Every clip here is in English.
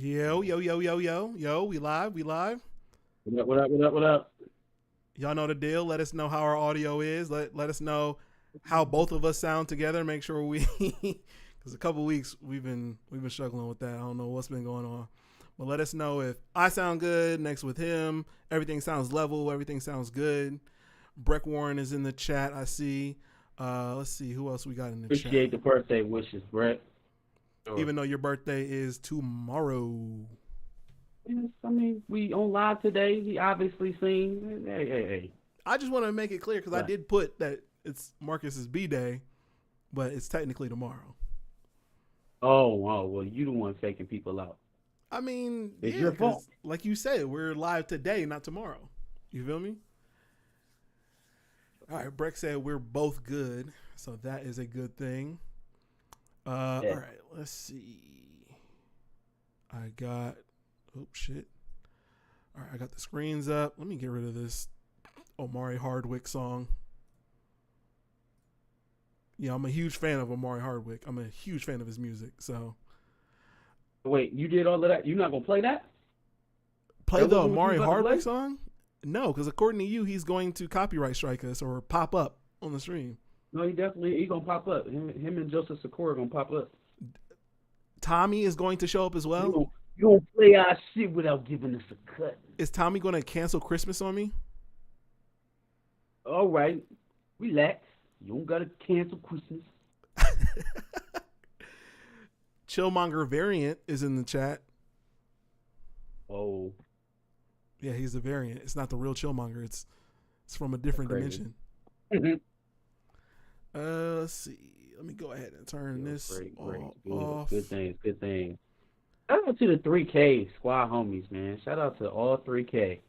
Yo, yo, yo, yo, yo, yo, we live, we live. What up, what up, what up, what up? Y'all know the deal. Let us know how our audio is. Let us know how both of us sound together. Make sure we because a couple weeks we've been struggling with that. I don't know what's been going on. But let us know if I sound good next with him. Everything sounds level, everything sounds good. Breck Warren is in the chat, I see. Let's see who else we got in the chat. Appreciate the birthday wishes, Brett. Sure. Even though your birthday is tomorrow. Yes, I mean, we on live today. He obviously seen. Hey. I just want to make it clear because I Right. did put that it's Marcus's B-Day, but it's technically tomorrow. Oh, well, you the one faking people out. I mean, It's yeah, your fault. because like you said, we're live today, not tomorrow. You feel me? All right, Breck said we're both good, so that is a good thing. Yeah. All right, let's see. I got, oh shit. All right, I got the screens up. Let me get rid of this Omari Hardwick song. Yeah, I'm a huge fan of Omari Hardwick. I'm a huge fan of his music. So Wait, you did all of that? You not gonna play that? play That the wasn't what you Omari was about to Hardwick play? song? No, because according to you, he's going to copyright strike us or pop up on the stream. No, he gonna pop up. Him and Joseph Sikora gonna pop up. Tommy is going to show up as You well. gonna, you gonna play our shit without giving us a cut? Is Tommy going to cancel Christmas on me? All right, relax. You don't gotta cancel Christmas. Chillmonger variant is in the chat. Oh, Yeah, he's the variant. It's not the real Chillmonger. It's from a different crazy. dimension. Let's see. Let me go ahead and turn this Great. off. Good thing. Shout out to the 3K squad homies, man. Shout out to all 3K.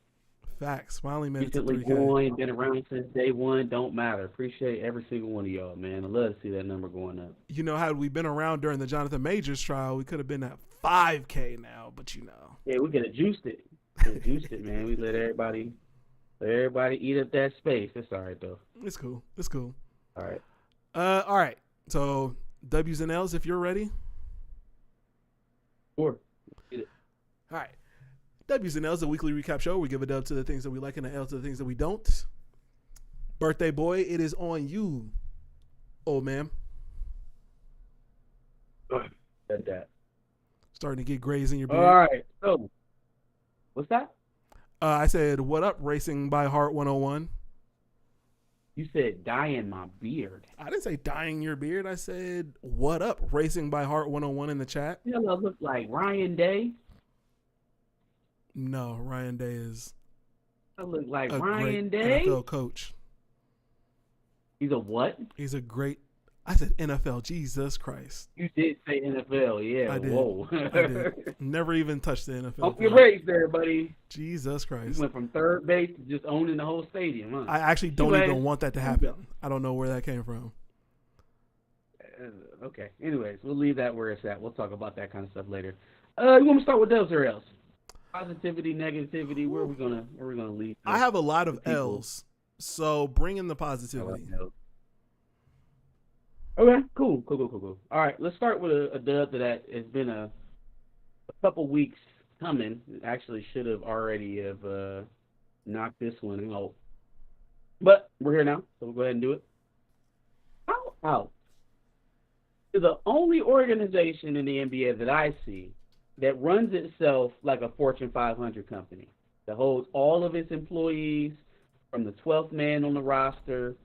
Facts. Finally made it to Recently 3K. joined, been around since day one. Don't matter. Appreciate every single one of y'all, man. I love to see that number going up. You know, had we been around during the Jonathan Majors trial, we could have been at 5K now, but you know. Yeah, we could have juiced it. Man. We let everybody eat up that space. It's all right though. It's cool. All right. All right. So W's and L's if you're ready. Sure. All right. W's and L's, a weekly recap show. We give a dub to the things that we like and an L to the things that we don't. Birthday boy, it is on you, old man. Said that. Starting to get grays in your beard. All right. So, what's that? I said, what up, Racing by Heart 101? You said dyeing my beard. I didn't say dyeing your beard. I said, what up, Racing by Heart 101 in the chat. You know, I look like Ryan Day. No, Ryan Day is I look like a Ryan great Day. NFL coach. He's a what? He's a great, I said NFL, Jesus Christ. You did say NFL, yeah. I did. Whoa. I did. Never even touched the NFL. Pump your brakes there, buddy. Jesus You Christ. went from third base to just owning the whole stadium, huh? I actually don't Anyway, even want that to happen. I don't know where that came from. Okay. Anyways, we'll leave that where it's at. We'll talk about that kind of stuff later. You want to start with those or else? Positivity, negativity. Where are we gonna leave? I have a lot of people? L's, so bring in the I like positivity. those. Okay, cool. All right, let's start with a dub that has been a couple weeks coming. It actually should have already have knocked this one out. But we're here now, so we'll go ahead and do it. Out. The only organization in the NBA that I see that runs itself like a Fortune 500 company, that holds all of its employees from the 12th man on the roster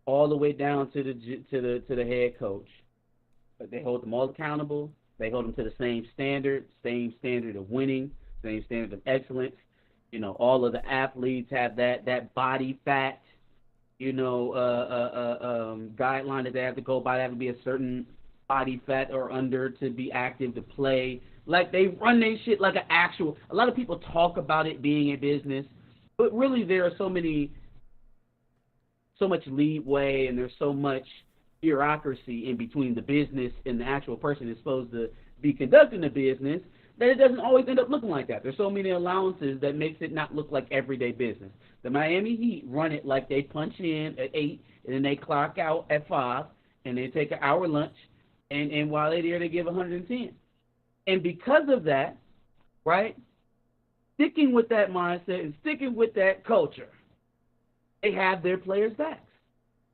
all the way down to the head coach. But they hold them all accountable. They hold them to the same standard of winning, same standard of excellence. You know, all of the athletes have that body fat, guideline that they have to go by. They have to be a certain body fat or under to be active to play. Like, they run their shit like an actual. A lot of people talk about it being a business, but really there are so much leeway and there's so much bureaucracy in between the business and the actual person that's supposed to be conducting the business that it doesn't always end up looking like that. There's so many allowances that makes it not look like everyday business. The Miami Heat run it like they punch in at 8 and then they clock out at 5 and they take an hour lunch, and while they're there they give 110. And because of that, right? Sticking with that mindset and sticking with that culture, they have their players' backs.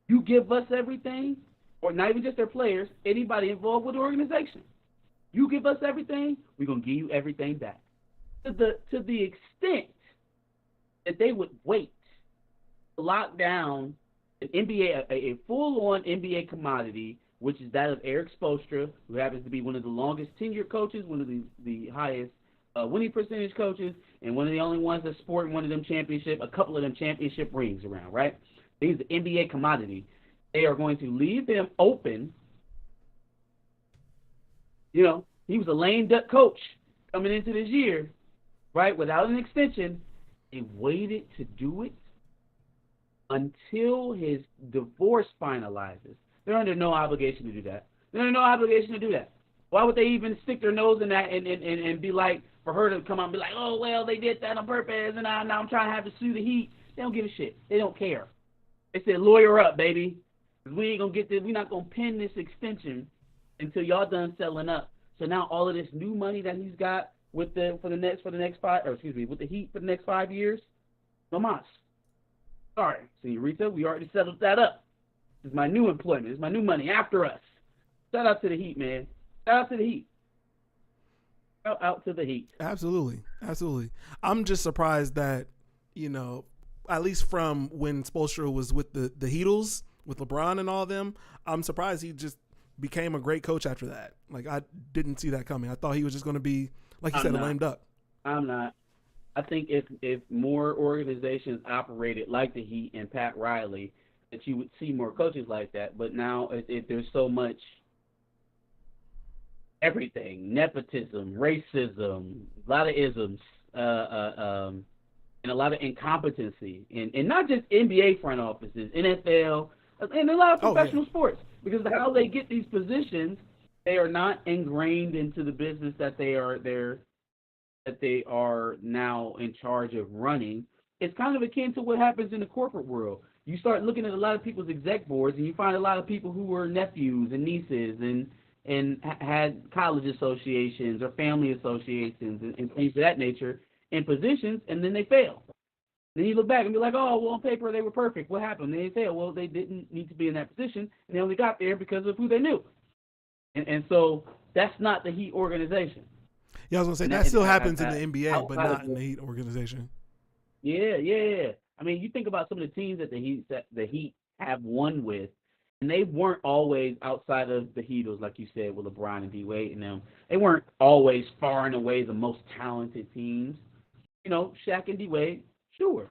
You give us everything, or not even just their players, anybody involved with the organization. You give us everything, we're gonna give you everything back. To the extent that they would wait to lock down an NBA, a full-on NBA commodity, which is that of Eric Spoelstra, who happens to be one of the longest tenured coaches, one of the highest winning percentage coaches, and one of the only ones that sport one of them a couple of them championship rings around, right? He's the NBA commodity. They are going to leave him open. You know, he was a lame duck coach coming into this year, right, without an extension. They waited to do it until his divorce finalizes. They're under no obligation to do that. They're under no obligation to do that. Why would they even stick their nose in that and be like, for her to come out and be like, oh, well, they did that on purpose, and now I'm trying to have to sue the Heat. They don't give a shit. They don't care. They said, lawyer up, baby. We ain't going to get this. We're not going to pin this extension until y'all done selling up. So now all of this new money that he's got with the Heat for the next 5 years, no mas. Sorry, señorita, we already settled that up. This is my new employment. This is my new money after us. Shout out to the Heat, man. Shout out to the Heat. Shout out to the Heat. Absolutely. I'm just surprised that, at least from when Spoelstra was with the Heatles, with LeBron and all of them, I'm surprised he just became a great coach after that. Like, I didn't see that coming. I thought he was just going to be, like you said, a lame duck. I'm not. I think if more organizations operated like the Heat and Pat Riley, that you would see more coaches like that. But now there's so much everything, nepotism, racism, a lot of isms, and a lot of incompetency, and not just NBA front offices, NFL, and a lot of professional sports, because of how they get these positions, they are not ingrained into the business that they are now in charge of running. It's kind of akin to what happens in the corporate world. You start looking at a lot of people's exec boards, and you find a lot of people who were nephews and nieces and had college associations or family associations and things of that nature in positions, and then they fail. Then you look back and be like, oh, well, on paper they were perfect. What happened? They failed. Well, they didn't need to be in that position, and they only got there because of who they knew. And so that's not the Heat organization. Yeah, I was going to say, that still happens in the NBA, but not in the Heat organization. Yeah. I mean, you think about some of the teams that the Heat have won with, and they weren't always outside of the Heatles, like you said, with LeBron and D-Wade and them. They weren't always far and away the most talented teams. Shaq and D-Wade, sure.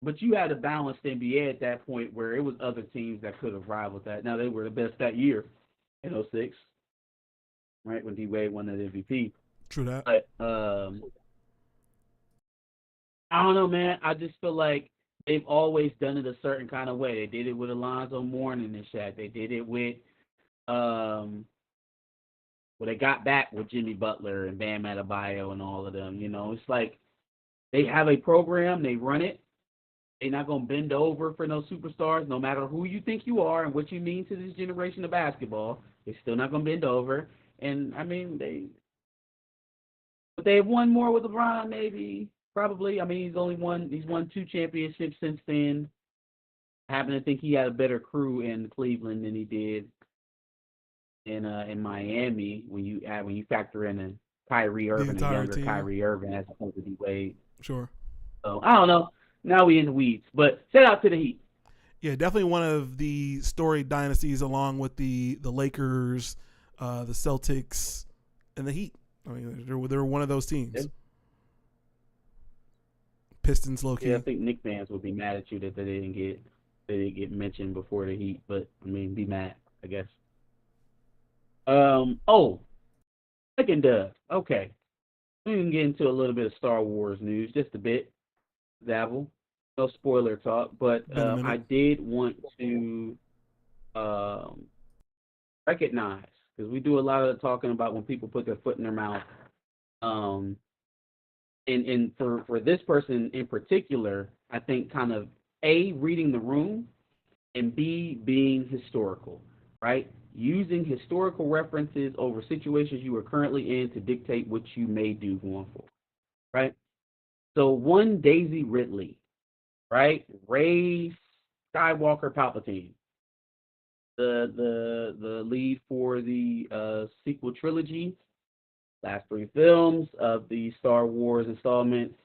But you had a balanced NBA at that point where it was other teams that could have rivaled that. Now, they were the best that year in 2006, right, when D-Wade won that MVP. True that. But I don't know, man. I just feel like they've always done it a certain kind of way. They did it with Alonzo Mourning and Shaq. They did it with they got back with Jimmy Butler and Bam Adebayo and all of them. It's like they have a program, they run it. They're not going to bend over for no superstars, no matter who you think you are and what you mean to this generation of basketball. They're still not going to bend over. And, I mean, but they have won more with LeBron, maybe, probably. I mean, he's won 2 championships since then. I happen to think he had a better crew in Cleveland than he did in Miami when you factor in Kyrie Irving, a younger team. Kyrie Irving as opposed to D-Wade. Sure. So, I don't know. Now we in the weeds, but shout out to the Heat. Yeah, definitely one of the storied dynasties, along with the Lakers, the Celtics, and the Heat. I mean, they're one of those teams. Yeah. Pistons, low key. Yeah, I think Knicks fans would be mad at you that they didn't get mentioned before the Heat, but I mean, be mad, I guess. Second dub. Okay, we can get into a little bit of Star Wars news, just a bit. Dabble. No spoiler talk, but I did want to recognize, because we do a lot of talking about when people put their foot in their mouth. And for this person in particular, I think kind of A, reading the room, and B, being historical, right? Using historical references over situations you are currently in to dictate what you may do going forward, right? So one Daisy Ridley, right? Rey Skywalker Palpatine, the lead for the sequel trilogy, last three films of the Star Wars installments.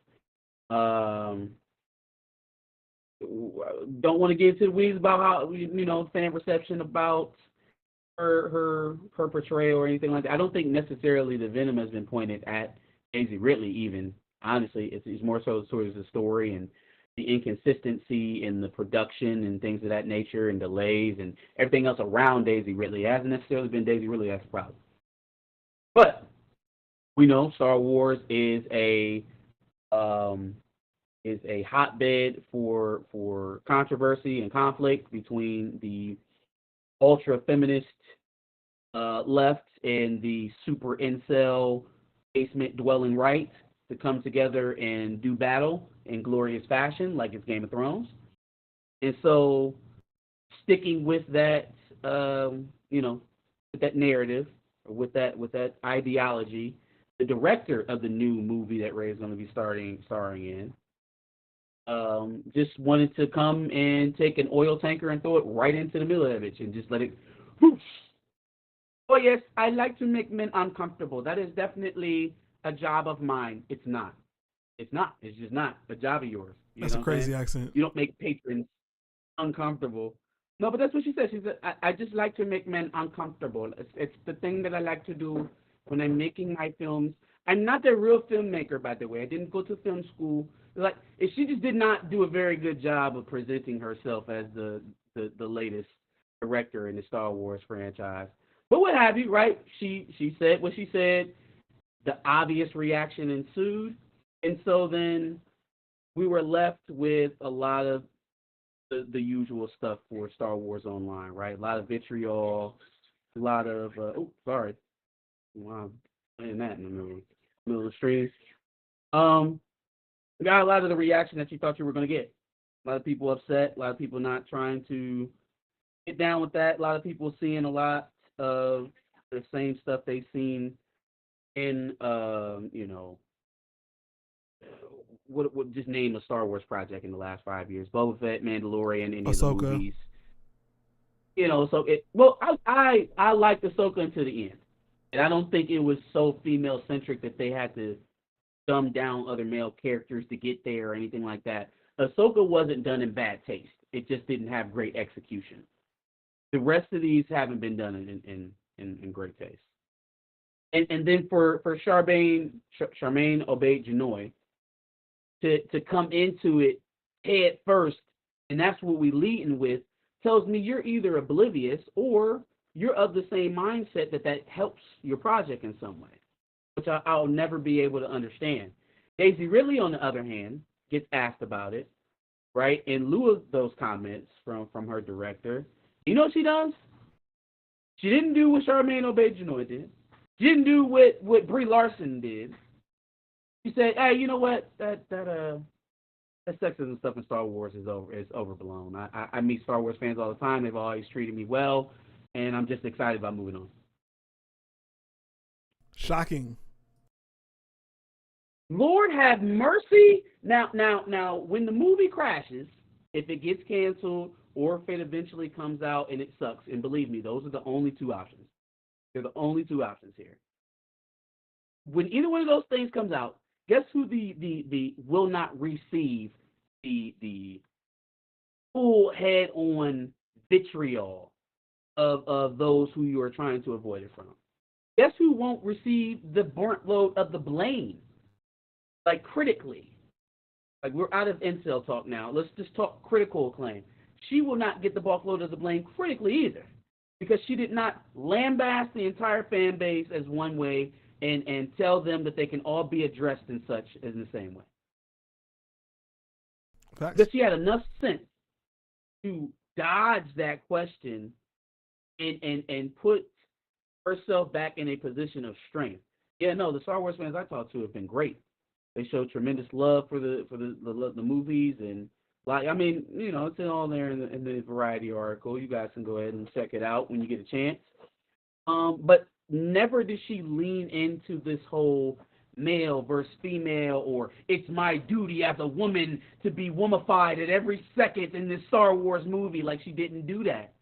Um, don't want to get into the weeds about how fan reception about her portrayal or anything like that. I don't think necessarily the venom has been pointed at Daisy Ridley. Even honestly, it's more so towards the story and the inconsistency in the production and things of that nature and delays and everything else around Daisy Ridley. It hasn't necessarily been Daisy Ridley that's the problem. But we know Star Wars is a hotbed for controversy and conflict between the ultra feminist left and the super incel basement dwelling right to come together and do battle in glorious fashion, like it's Game of Thrones. And so, sticking with that, with that narrative, with that ideology, the director of the new movie that Ray is going to be starring in, just wanted to come and take an oil tanker and throw it right into the middle of it and just let it whoosh. Oh yes, I like to make men uncomfortable. That is definitely a job of mine. It's not. It's not. It's just not a job of yours. That's a crazy accent. You don't make patrons uncomfortable. No, but that's what she said. She said, I just like to make men uncomfortable. It's the thing that I like to do when I'm making my films. I'm not a real filmmaker, by the way. I didn't go to film school. Like, she just did not do a very good job of presenting herself as the latest director in the Star Wars franchise. But what have you, right? She said what she said. The obvious reaction ensued. And so then we were left with a lot of the usual stuff for Star Wars Online, right? A lot of vitriol, a lot of, sorry. Wow, playing that in the middle of the stream. We got a lot of the reaction that you thought you were going to get. A lot of people upset, a lot of people not trying to get down with that. A lot of people seeing a lot of the same stuff they've seen in, what just name a Star Wars project in the last 5 years: Boba Fett, Mandalorian, any Ahsoka. of the movies. So I liked Ahsoka until the end, and I don't think it was so female centric that they had to dumb down other male characters to get there or anything like that. Ahsoka wasn't done in bad taste. It just didn't have great execution. The rest of these haven't been done in great taste. And then for Charmaine Obaid-Chinoy to come into it head first, and that's what we leading with, tells me you're either oblivious or you're of the same mindset that helps your project in some way, which I'll never be able to understand. Daisy Ridley, on the other hand, gets asked about it, right? In lieu of those comments from her director, you know what she does? She didn't do what Charmaine Obaid-Chinoy did. She didn't do what Brie Larson did. She said, "Hey, you know what? That sexism stuff in Star Wars is overblown. I meet Star Wars fans all the time. They've always treated me well, and I'm just excited about moving on." Shocking. Lord have mercy. Now, when the movie crashes, if it gets canceled or if it eventually comes out and it sucks, and believe me, those are the only two options. They're the only two options here. When either one of those things comes out, guess who the will not receive the full head-on vitriol of those who you are trying to avoid it from? Guess who won't receive the burnt load of the blame? Like, critically. Like, we're out of incel talk now. Let's just talk critical acclaim. She will not get the bulk load of the blame critically either, because she did not lambast the entire fan base as one way and tell them that they can all be addressed in the same way. Facts. Because she had enough sense to dodge that question and put herself back in a position of strength. Yeah, no, the Star Wars fans I talked to have been great. They showed tremendous love for the movies and Like, I mean, it's all there in the Variety article. You guys can go ahead and check it out when you get a chance. But never did she lean into this whole male versus female, or it's my duty as a woman to be womanified at every second in this Star Wars movie. Like, she didn't do that,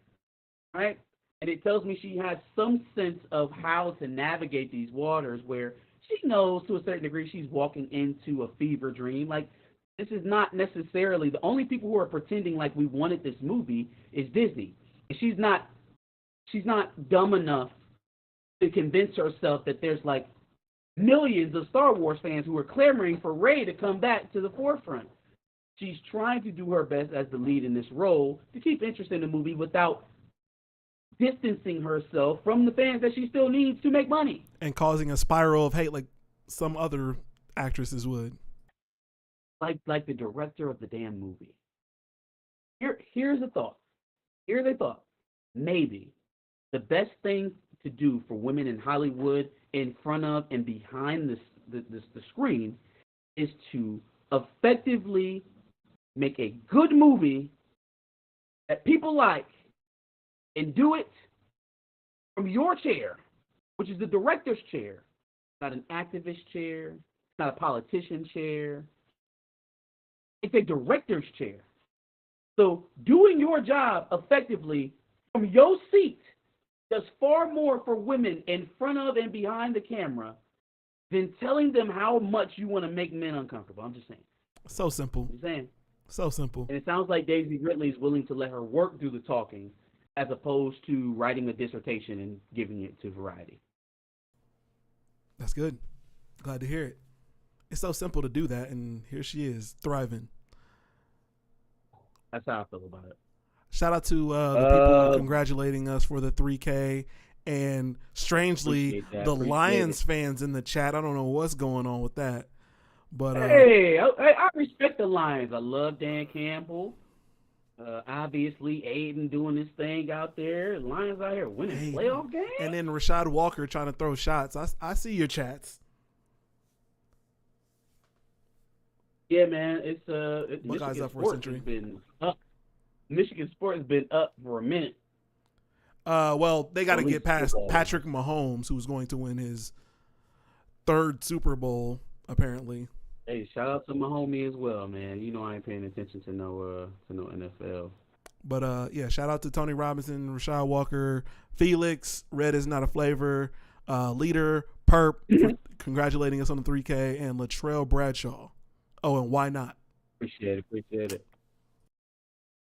right? And it tells me she has some sense of how to navigate these waters where she knows to a certain degree she's walking into a fever dream. Like, this is not necessarily the only people who are pretending like we wanted this movie is Disney. And she's not dumb enough to convince herself that there's like millions of Star Wars fans who are clamoring for Rey to come back to the forefront. She's trying to do her best as the lead in this role to keep interest in the movie without distancing herself from the fans that she still needs to make money. And causing a spiral of hate like some other actresses would. Like the director of the damn movie. Here's a thought. Here's a thought. Maybe the best thing to do for women in Hollywood in front of and behind the screen is to effectively make a good movie that people like and do it from your chair, which is the director's chair, not an activist chair, not a politician chair. It's a director's chair. So doing your job effectively from your seat does far more for women in front of and behind the camera than telling them how much you want to make men uncomfortable. I'm just saying. So simple. I'm saying. So simple. And it sounds like Daisy Ridley is willing to let her work do the talking as opposed to writing a dissertation and giving it to Variety. That's good. Glad to hear it. It's so simple to do that, and here she is, thriving. That's how I feel about it. Shout out to the people congratulating us for the 3K, and strangely, the Lions fans in the chat. I don't know what's going on with that, but hey, I respect the Lions. I love Dan Campbell. Obviously, Aiden doing his thing out there. Lions out here winning playoff games. And then Rashad Walker trying to throw shots. I see your chats. Yeah, man, it's Buckeyes up for a century. Been up. Michigan sports has been up for a minute. Well, they got to get past Patrick Mahomes, who's going to win his third Super Bowl, apparently. Hey, shout out to my homie as well, man. You know I ain't paying attention to no NFL. But yeah, shout out to Tony Robinson, Rashad Walker, Felix, Red is not a flavor, Leader, Perp, for congratulating us on the 3K, and Latrell Bradshaw. Oh, and why not? Appreciate it.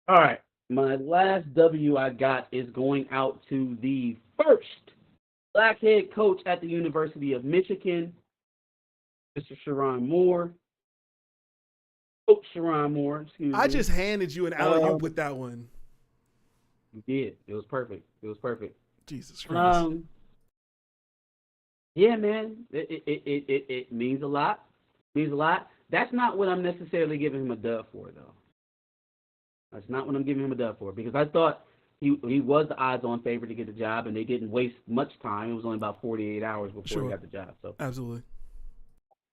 All right, my last W I got is going out to the first black head coach at the University of Michigan, Mr. Sherrone Moore. Coach Sherrone Moore, excuse me. I just handed you an alley-oop with that one. You did. It was perfect. Jesus Christ. Yeah, man. It means a lot. That's not what I'm necessarily giving him a dub for, though. That's not what I'm giving him a dub for, because I thought he was the odds-on favorite to get the job, and they didn't waste much time. It was only about 48 hours before he got the job. So absolutely.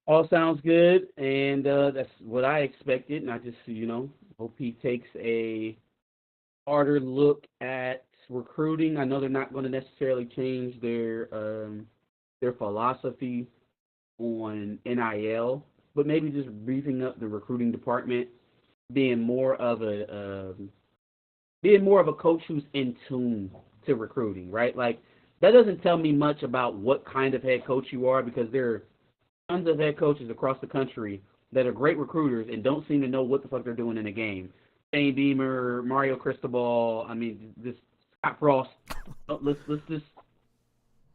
All sounds good, and that's what I expected, and I just, hope he takes a harder look at recruiting. I know they're not going to necessarily change their philosophy on NIL, but maybe just beefing up the recruiting department, being more of a coach who's in tune to recruiting, right? Like, that doesn't tell me much about what kind of head coach you are, because there are tons of head coaches across the country that are great recruiters and don't seem to know what the fuck they're doing in a game. Shane Beamer, Mario Cristobal, this Scott Frost. Let's just.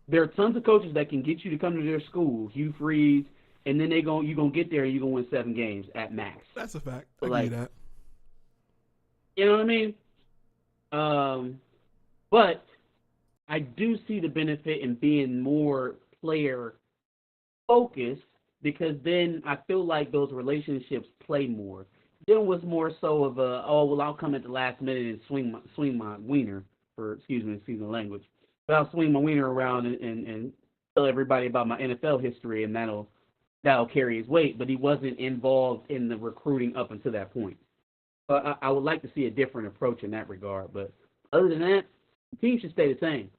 There are tons of coaches that can get you to come to their school, Hugh Freeze, and then you're gonna get there and you're gonna win 7 games at max. That's a fact. So, I agree that. You know what I mean? But I do see the benefit in being more player focused, because then I feel like those relationships play more. Then was more so of I'll come at the last minute and swing my wiener, excuse the language. But I'll swing my wiener around and tell everybody about my NFL history, and that'll carry his weight. But he wasn't involved in the recruiting up until that point. I would like to see a different approach in that regard. But other than that, the team should stay the same.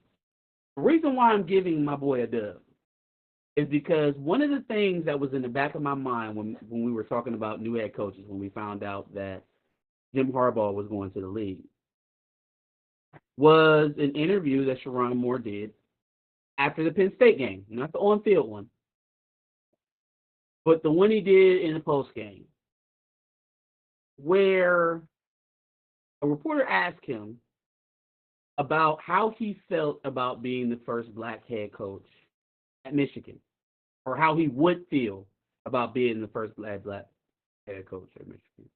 The reason why I'm giving my boy a dub is because one of the things that was in the back of my mind when we were talking about new head coaches, when we found out that Jim Harbaugh was going to the league, was an interview that Sharon Moore did after the Penn State game, not the on-field one, but the one he did in the post game, where a reporter asked him about how he felt about being the first black head coach at Michigan, or how he would feel about being the first black head coach at Michigan.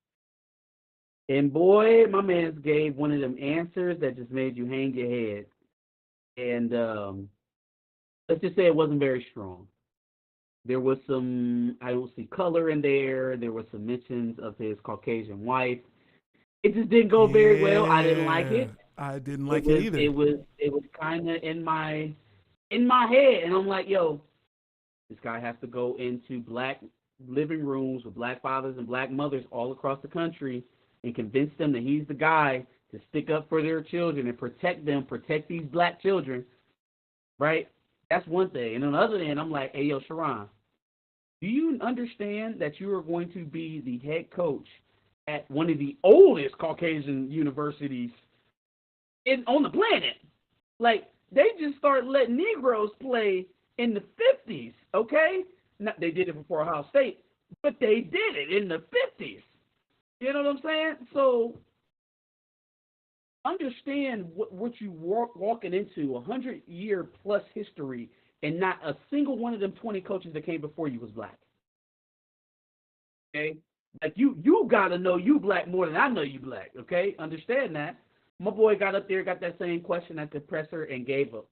And boy, my man gave one of them answers that just made you hang your head. And let's just say it wasn't very strong. There was some, I don't see color in there. There were some mentions of his Caucasian wife. It just didn't go very well. I didn't like it. I didn't like it either. It was kind of in my head, and I'm like, yo, this guy has to go into black living rooms with black fathers and black mothers all across the country and convince them that he's the guy to stick up for their children and protect them, protect these black children, right? That's one thing. And on the other hand, I'm like, hey, yo, Sharon, do you understand that you are going to be the head coach at one of the oldest Caucasian universities on the planet? Like, they just started letting Negroes play in the 50s, okay? Not, they did it before Ohio State, but they did it in the 50s. You know what I'm saying? So understand what you walking into, 100-year plus history, and not a single one of them 20 coaches that came before you was black. Okay? Like, you got to know you black more than I know you black, okay? Understand that. My boy got up there, got that same question at the presser, and gave up.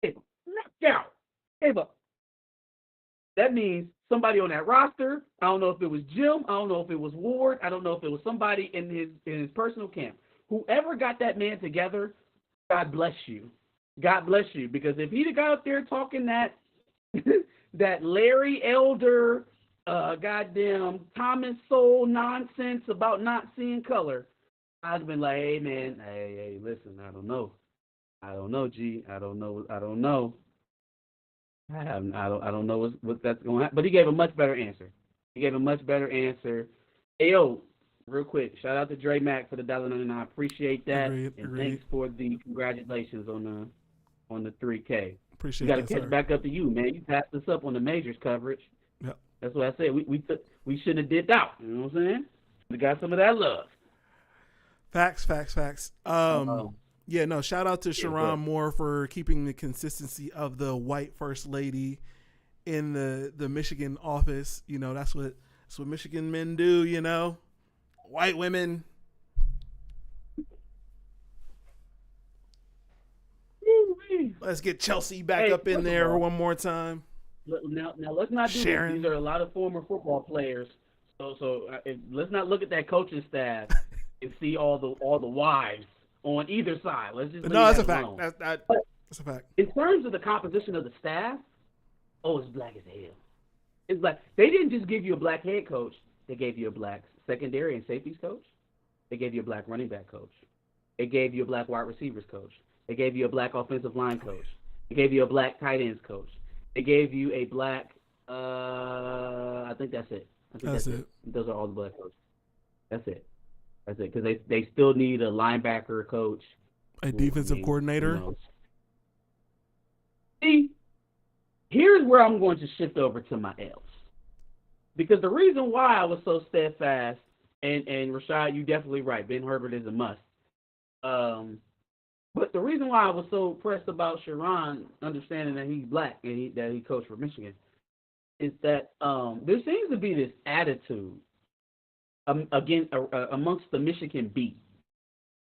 Knocked out. Gave up. That means somebody on that roster, I don't know if it was Jim, I don't know if it was Ward, I don't know if it was somebody in his personal camp. Whoever got that man together, God bless you. God bless you. Because if he'd have got up there talking that that Larry Elder, goddamn Thomas Sowell nonsense about not seeing color, I'd have been like, hey man, hey, listen, I don't know, G, I don't know. I don't know what that's going to happen. But he gave a much better answer. Hey, yo, real quick, shout out to Dre Mack for the $1.99. I appreciate that. Agreed. Thanks for the congratulations on the 3K. Appreciate that. We got that, to catch sir. back up to you, man. You passed us up on the majors coverage. Yep. That's what I said. We shouldn't have dipped out. You know what I'm saying? We got some of that love. Facts. Yeah, no, shout out to Sharon Moore for keeping the consistency of the white first lady in the Michigan office. You know, that's what Michigan men do, you know. White women. Let's get Chelsea back up in there one more time. Now let's not do Sharon. this. These are a lot of former football players. So let's not look at that coaching staff and see all the wives on either side. Let's just that's a fact. That's a fact. In terms of the composition of the staff, it's black as hell. It's black. They didn't just give you a black head coach. They gave you a black secondary and safeties coach. They gave you a black running back coach. They gave you a black wide receivers coach. They gave you a black offensive line coach. They gave you a black tight ends coach. They gave you a black. I think that's it. That's it. Those are all the black coaches. That's it. Because they still need a linebacker coach, a defensive coordinator. See, here's where I'm going to shift over to my L's, because the reason why I was so steadfast, and Rashad, you definitely right. Ben Herbert is a must. But the reason why I was so pressed about Sharon understanding that he's black and that he coached for Michigan is that there seems to be this attitude amongst the Michigan beat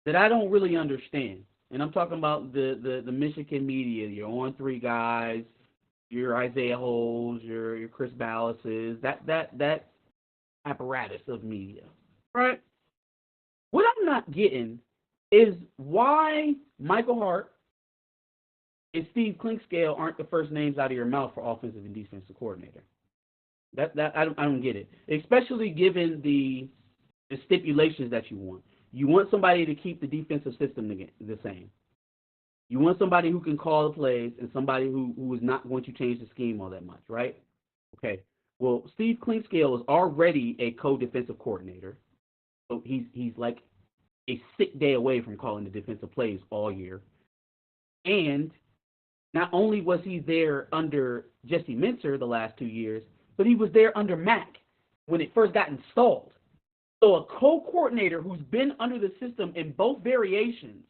that I don't really understand. And I'm talking about the Michigan media, your On3 guys, your Isaiah Holes, your Chris Ballases, that apparatus of media, right? What I'm not getting is why Michael Hart and Steve Clinkscale aren't the first names out of your mouth for offensive and defensive coordinator. That I don't get it, especially given the the stipulations that you want. You want somebody to keep the defensive system the same. You want somebody who can call the plays and somebody who is not going to change the scheme all that much, right? Okay. Well, Steve Clinkscale is already a co-defensive coordinator. So he's like a sick day away from calling the defensive plays all year. And not only was he there under Jesse Minter the last 2 years, but he was there under Mac when it first got installed. So a co-coordinator who's been under the system in both variations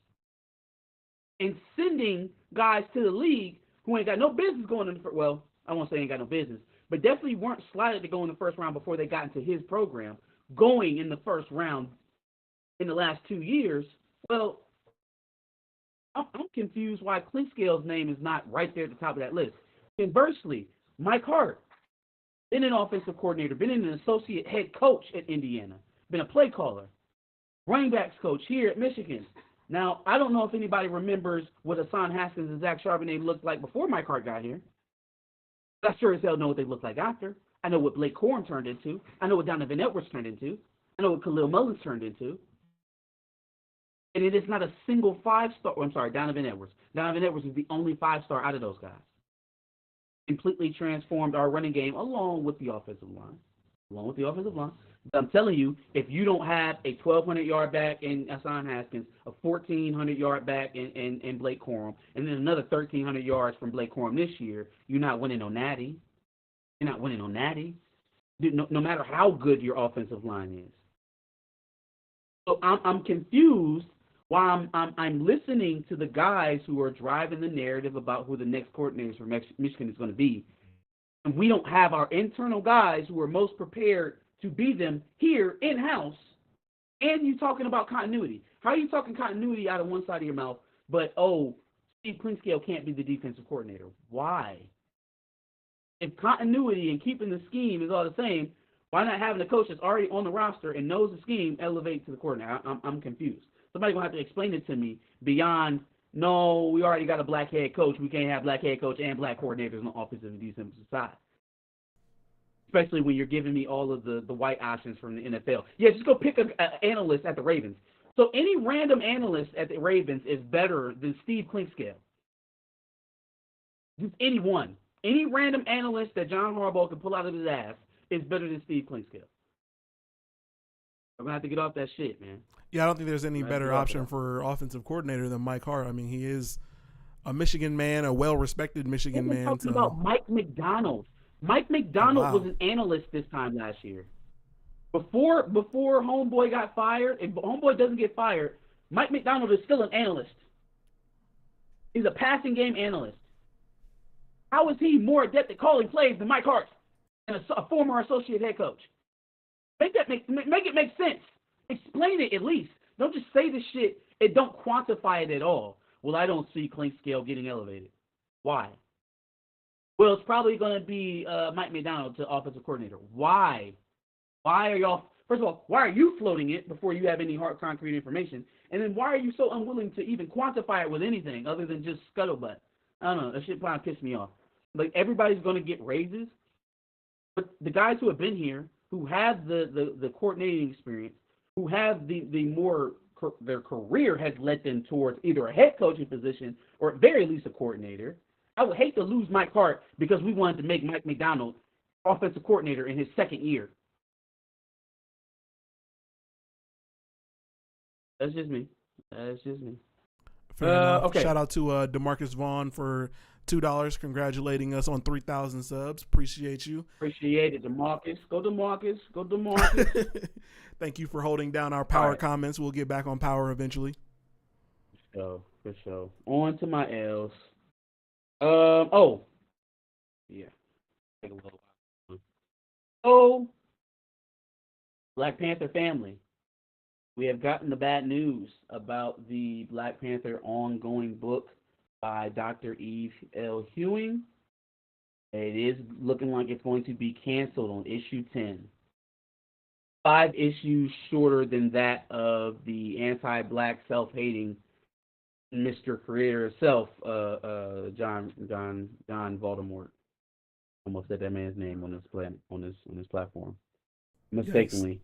and sending guys to the league who ain't got no business going in the first, well, I won't say ain't got no business, but definitely weren't slotted to go in the first round before they got into his program, going in the first round in the last 2 years. Well, I'm confused why Clinkscale's name is not right there at the top of that list. Conversely, Mike Hart, been an offensive coordinator, been an associate head coach at Indiana, been a play caller, running backs coach here at Michigan. Now, I don't know if anybody remembers what Hassan Haskins and Zach Charbonnet looked like before Mike Hart got here. I sure as hell know what they looked like after. I know what Blake Corum turned into. I know what Donovan Edwards turned into. I know what Khalil Mullins turned into. And it is not a single five-star. I'm sorry, Donovan Edwards. Donovan Edwards is the only five-star out of those guys. Completely transformed our running game along with the offensive line. But I'm telling you, if you don't have a 1,200-yard back in Hassan Haskins, a 1,400-yard back in Blake Corum, and then another 1,300 yards from Blake Corum this year, you're not winning on Natty. You're not winning on Natty. No matter how good your offensive line is. So I'm confused why I'm listening to the guys who are driving the narrative about who the next coordinators for Michigan is going to be. And we don't have our internal guys who are most prepared to be them here in-house. And you talking about continuity. How are you talking continuity out of one side of your mouth, but, Steve Clinkscale can't be the defensive coordinator? Why? If continuity and keeping the scheme is all the same, why not having a coach that's already on the roster and knows the scheme elevate to the coordinator? I'm confused. Somebody's going to have to explain it to me beyond, no, we already got a black head coach. We can't have black head coach and black coordinators on the offensive and defensive side. Especially when you're giving me all of the white options from the NFL. Yeah, just go pick an analyst at the Ravens. So any random analyst at the Ravens is better than Steve Clinkscale. Just anyone. Any random analyst that John Harbaugh can pull out of his ass is better than Steve Clinkscale. I'm going to have to get off that shit, man. Yeah, I don't think there's any better option for offensive coordinator than Mike Hart. I mean, he is a Michigan man, a well-respected Michigan man. Talking about Mike McDonald. Mike McDonald was an analyst this time last year. Before Homeboy got fired, if Homeboy doesn't get fired, Mike McDonald is still an analyst. He's a passing game analyst. How is he more adept at calling plays than Mike Hart, and a former associate head coach? Make it make sense. Explain it at least. Don't just say the shit and don't quantify it at all. Well, I don't see Clinkscale getting elevated. Why? Well, it's probably going to be Mike McDonald to offensive coordinator. Why? Why are y'all? First of all, why are you floating it before you have any hard, concrete information? And then why are you so unwilling to even quantify it with anything other than just scuttlebutt? I don't know. That shit probably pissed me off. Like, everybody's going to get raises, but the guys who have been here, who have the coordinating experience, who have their career has led them towards either a head coaching position or at very least a coordinator. I would hate to lose Mike Hart because we wanted to make Mike McDonald offensive coordinator in his second year. That's just me. Okay. Shout out to DeMarcus Vaughn for $2 congratulating us on 3,000 subs. Appreciate you. Appreciate it, DeMarcus. Go DeMarcus. Thank you for holding down our power comments. We'll get back on power eventually. For sure. On to my L's. Yeah. Take a little while. Black Panther family. We have gotten the bad news about the Black Panther ongoing book by Dr. Eve L. Ewing. It is looking like it's going to be canceled on issue 10. 5 issues shorter than that of the anti-black, self-hating Mr. Creator himself, John Voldemort. Almost said that man's name on this platform mistakenly.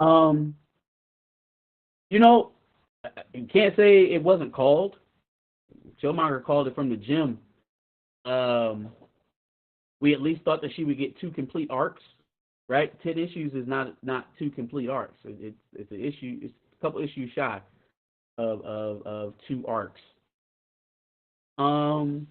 Um, you know, you can't say it wasn't called. Killmonger called it from the gym. Um, we at least thought that she would get 2 complete arcs, right? 10 issues is not 2 complete arcs. It's an issue. It's a couple issues shy of 2 arcs. Um,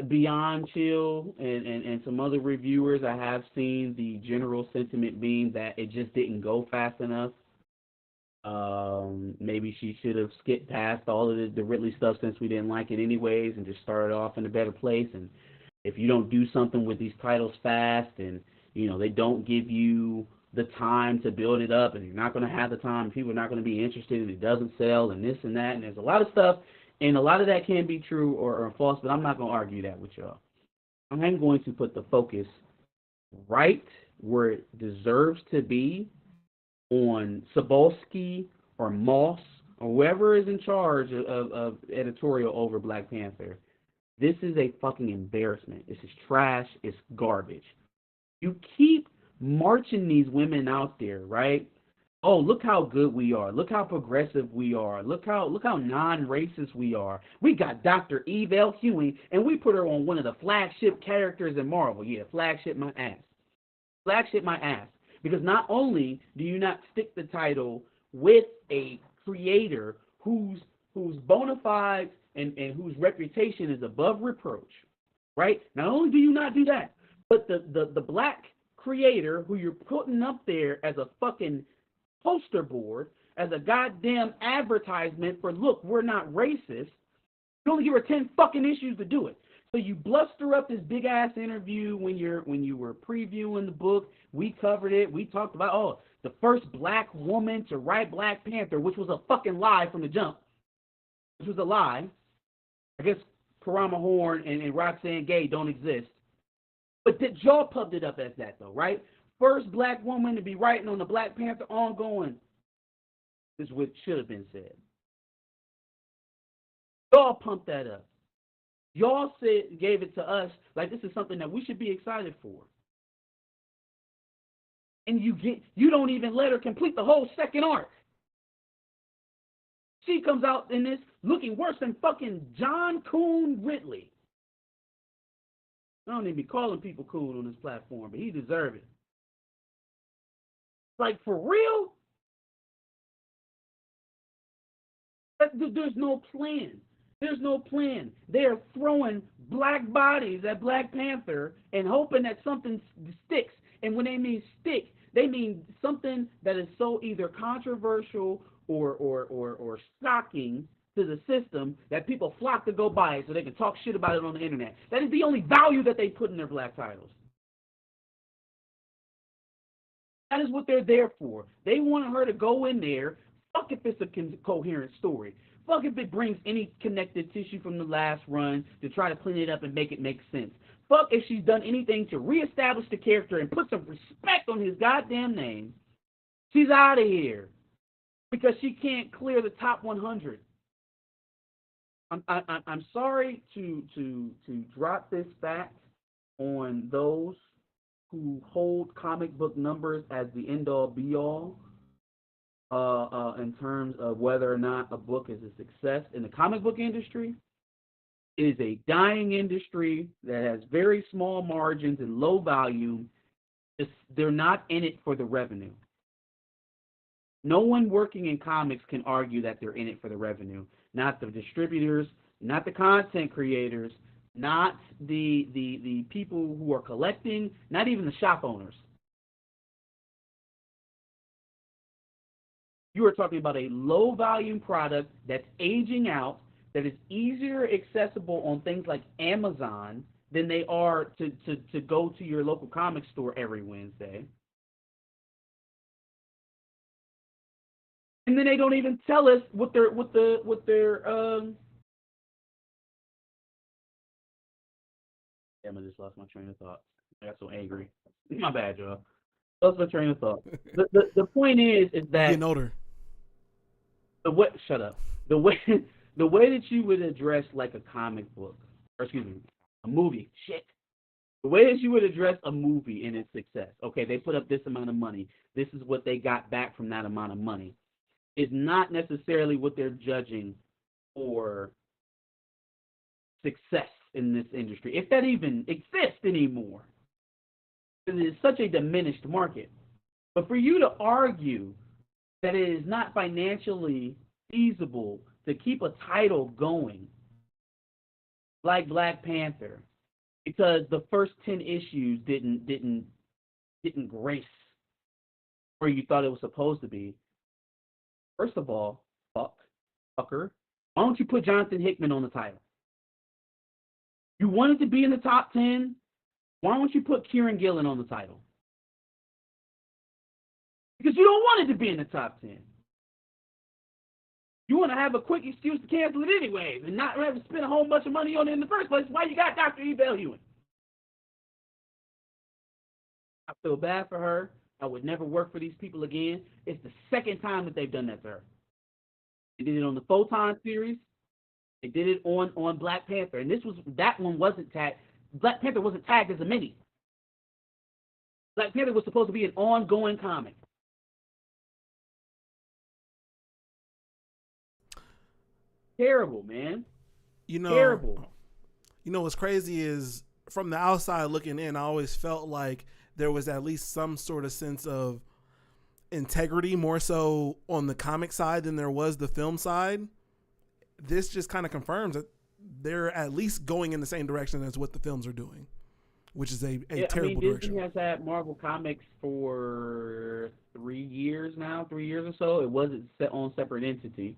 beyond Chill and some other reviewers, I have seen the general sentiment being that it just didn't go fast enough. Maybe she should have skipped past all of the Ridley stuff since we didn't like it anyways, and just started off in a better place. And if you don't do something with these titles fast, and they don't give you the time to build it up, and you're not going to have the time, people are not going to be interested, and it doesn't sell, and this and that, and there's a lot of stuff, and a lot of that can be true or false, but I'm not going to argue that with y'all. I'm going to put the focus right where it deserves to be on Sobolski or Moss or whoever is in charge of editorial over Black Panther. This is a fucking embarrassment. This is trash. It's garbage. You keep marching these women out there, right? Oh, look how good we are. Look how progressive we are. Look how non-racist we are. We got Dr. Eve L. Hewing, and we put her on one of the flagship characters in Marvel. Yeah, flagship my ass. Flagship my ass. Because not only do you not stick the title with a creator whose bona fides and whose reputation is above reproach, right? Not only do you not do that, but the black creator who you're putting up there as a fucking poster board, as a goddamn advertisement for, look, we're not racist. You only give her 10 fucking issues to do it. So you bluster up this big ass interview when you were previewing the book. We covered it. We talked about the first black woman to write Black Panther, which was a fucking lie from the jump. This was a lie. I guess Karama Horn and Roxanne Gay don't exist. But y'all pubbed it up as that though, right? First black woman to be writing on the Black Panther ongoing. This is what should have been said. Y'all pumped that up. Y'all gave it to us like this is something that we should be excited for. And you don't even let her complete the whole second arc. She comes out in this looking worse than fucking John Coon Ridley. I don't even be calling people cool on this platform, but he deserves it. Like, for real? There's no plan. There's no plan. They are throwing black bodies at Black Panther and hoping that something sticks. And when they mean stick, they mean something that is so either controversial or shocking to the system that people flock to go buy it so they can talk shit about it on the internet. That is the only value that they put in their black titles. That is what they're there for. They want her to go in there. Fuck if it's a coherent story. Fuck if it brings any connective tissue from the last run to try to clean it up and make it make sense. Fuck if she's done anything to reestablish the character and put some respect on his goddamn name. She's out of here because she can't clear the top 100. I'm sorry to drop this fact on those who hold comic book numbers as the end all be all. In terms of whether or not a book is a success in the comic book industry, it is a dying industry that has very small margins and low volume. They're not in it for the revenue. No one working in comics can argue that they're in it for the revenue. Not the distributors, not the content creators, not the people who are collecting, not even the shop owners. You are talking about a low volume product that's aging out, that is easier accessible on things like Amazon than they are to go to your local comic store every Wednesday. And then they don't even tell us what their Damn, I just lost my train of thought. I got so angry. My bad, y'all. Lost my train of thought. The point is that getting older. Shut up. The way that you would address like a comic book, or excuse me, a movie, shit. The way that you would address a movie and its success, okay, they put up this amount of money. This is what they got back from that amount of money. Is not necessarily what they're judging for success in this industry, if that even exists anymore. It is such a diminished market. But for you to argue that it is not financially feasible to keep a title going like Black Panther because the first 10 issues didn't grace where you thought it was supposed to be. First of all, fucker, why don't you put Jonathan Hickman on the title? You wanted to be in the top 10? Why don't you put Kieran Gillen on the title? Because you don't want it to be in the top 10. You want to have a quick excuse to cancel it anyways and not have to spend a whole bunch of money on it in the first place. Why you got Dr. Ebel Ewing? I feel bad for her. I would never work for these people again. It's the second time that they've done that to her. They did it on the Photon series. They did it on Black Panther. And that one wasn't tagged. Black Panther wasn't tagged as a mini. Black Panther was supposed to be an ongoing comic. Terrible, man. Terrible. You know what's crazy is from the outside looking in, I always felt like there was at least some sort of sense of integrity, more so on the comic side than there was the film side. This just kind of confirms that they're at least going in the same direction as what the films are doing, which is a terrible direction. Disney has had Marvel Comics for 3 years now, 3 years or so. It wasn't set on separate entity.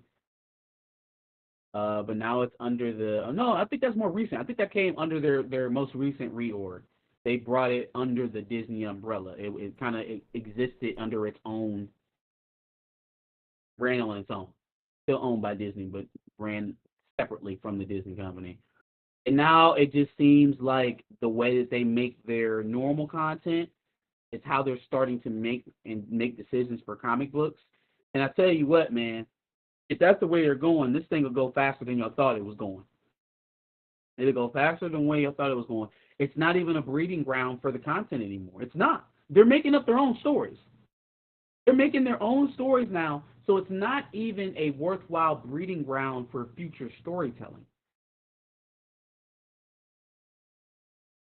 But now it's under the... No, I think that's more recent. I think that came under their most recent reorg. They brought it under the Disney umbrella. It kind of existed under its own... ran on its own. Still owned by Disney, but ran separately from the Disney company. And now it just seems like the way that they make their normal content is how they're starting to make decisions for comic books. And I tell you what, man, if that's the way they're going, this thing will go faster than y'all thought it was going. It'll go faster than the way y'all thought it was going. It's not even a breeding ground for the content anymore. It's not. They're making up their own stories. They're making their own stories now, so it's not even a worthwhile breeding ground for future storytelling.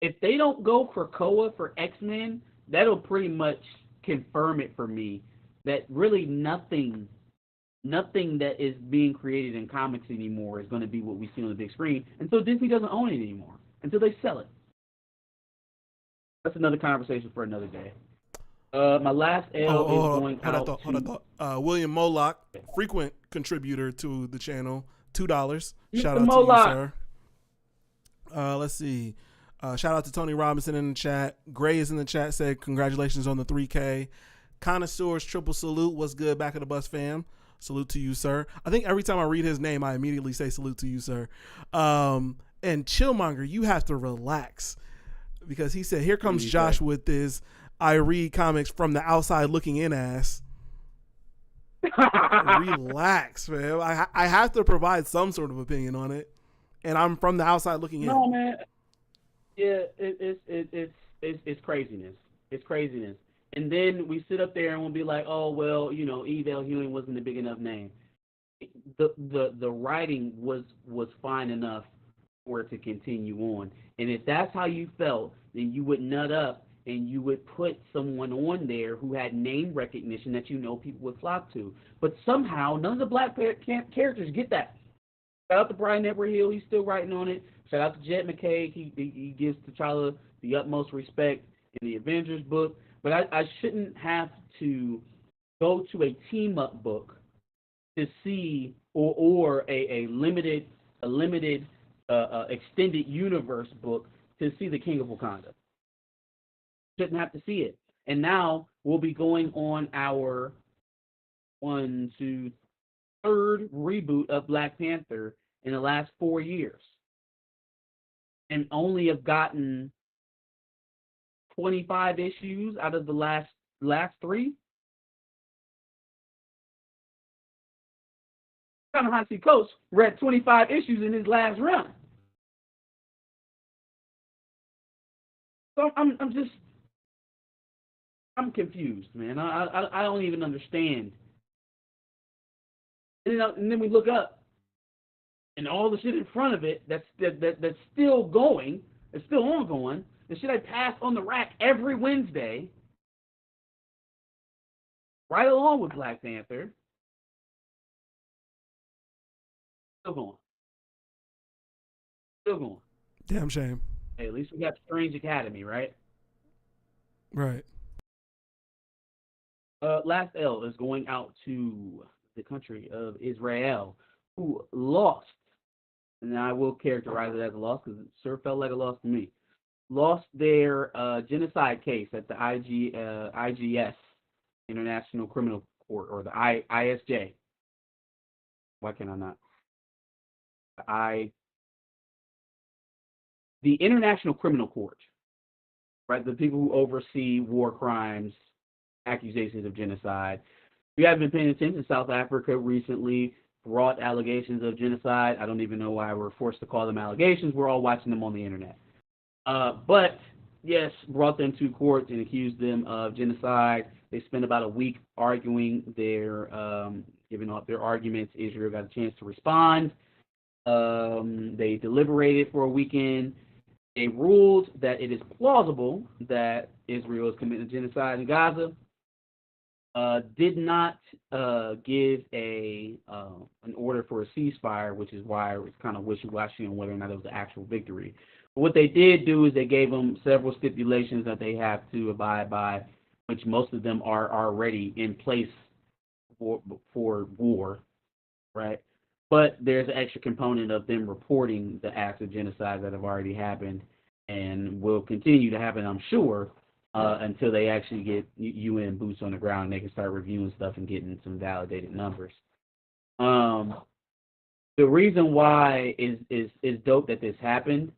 If they don't go for Krakoa for X-Men, that'll pretty much confirm it for me that really nothing that is being created in comics anymore is going to be what we see on the big screen until Disney doesn't own it anymore, until they sell it. That's another conversation for another day. My last L is going out. William Moloch, frequent contributor to the channel, $2. Shout out to you, sir. Let's see. Shout out to Tony Robinson in the chat. Gray is in the chat, said congratulations on the 3K. Connoisseurs, triple salute. What's good, Back of the Bus fam? Salute to you, sir. I think every time I read his name, I immediately say salute to you, sir. And Chillmonger, you have to relax because he said, here comes Josh with this I read comics from the outside looking in ass. Relax, man. I have to provide some sort of opinion on it, and I'm from the outside looking in. No, man. Yeah, it's craziness. It's craziness. And then we sit up there and we'll be like, oh, well, you know, Ebel Ewing wasn't a big enough name. The writing was fine enough for it to continue on. And if that's how you felt, then you would nut up and you would put someone on there who had name recognition that you know people would flock to. But somehow, none of the Black characters get that. Shout out to Brian Edward Hill. He's still writing on it. Shout out to Jed McKay. He gives T'Challa the utmost respect in the Avengers book. But I shouldn't have to go to a team-up book to see, or a limited extended universe book to see the King of Wakanda. Shouldn't have to see it. And now we'll be going on our 3rd reboot of Black Panther in the last 4 years, and only have gotten 25 issues out of the last 3. Ta-Nehisi Coates read 25 issues in his last run. So I'm confused, man. I don't even understand. And then we look up, and all the shit in front of it that's still going, it's still ongoing. The shit I pass on the rack every Wednesday, right along with Black Panther, still going, still going. Damn shame. Hey, at least we got Strange Academy, right? Right. Last L is going out to the country of Israel, who lost, and I will characterize it as a loss because it sure felt like a loss to me. Lost their genocide case at the IGS, International Criminal Court, or the ISJ. Why can I not? The International Criminal Court, right? The people who oversee war crimes, accusations of genocide. If you haven't been paying attention, South Africa recently brought allegations of genocide. I don't even know why we're forced to call them allegations. We're all watching them on the internet. But yes, brought them to court and accused them of genocide. They spent about a week arguing giving up their arguments. Israel got a chance to respond. They deliberated for a weekend. They ruled that it is plausible that Israel is committing genocide in Gaza. Did not give an order for a ceasefire, which is why it's kind of wishy-washy on whether or not it was an actual victory. But what they did do is they gave them several stipulations that they have to abide by, which most of them are already in place for war, right? But there's an extra component of them reporting the acts of genocide that have already happened and will continue to happen, I'm sure, until they actually get UN boots on the ground and they can start reviewing stuff and getting some validated numbers. The reason why is dope that this happened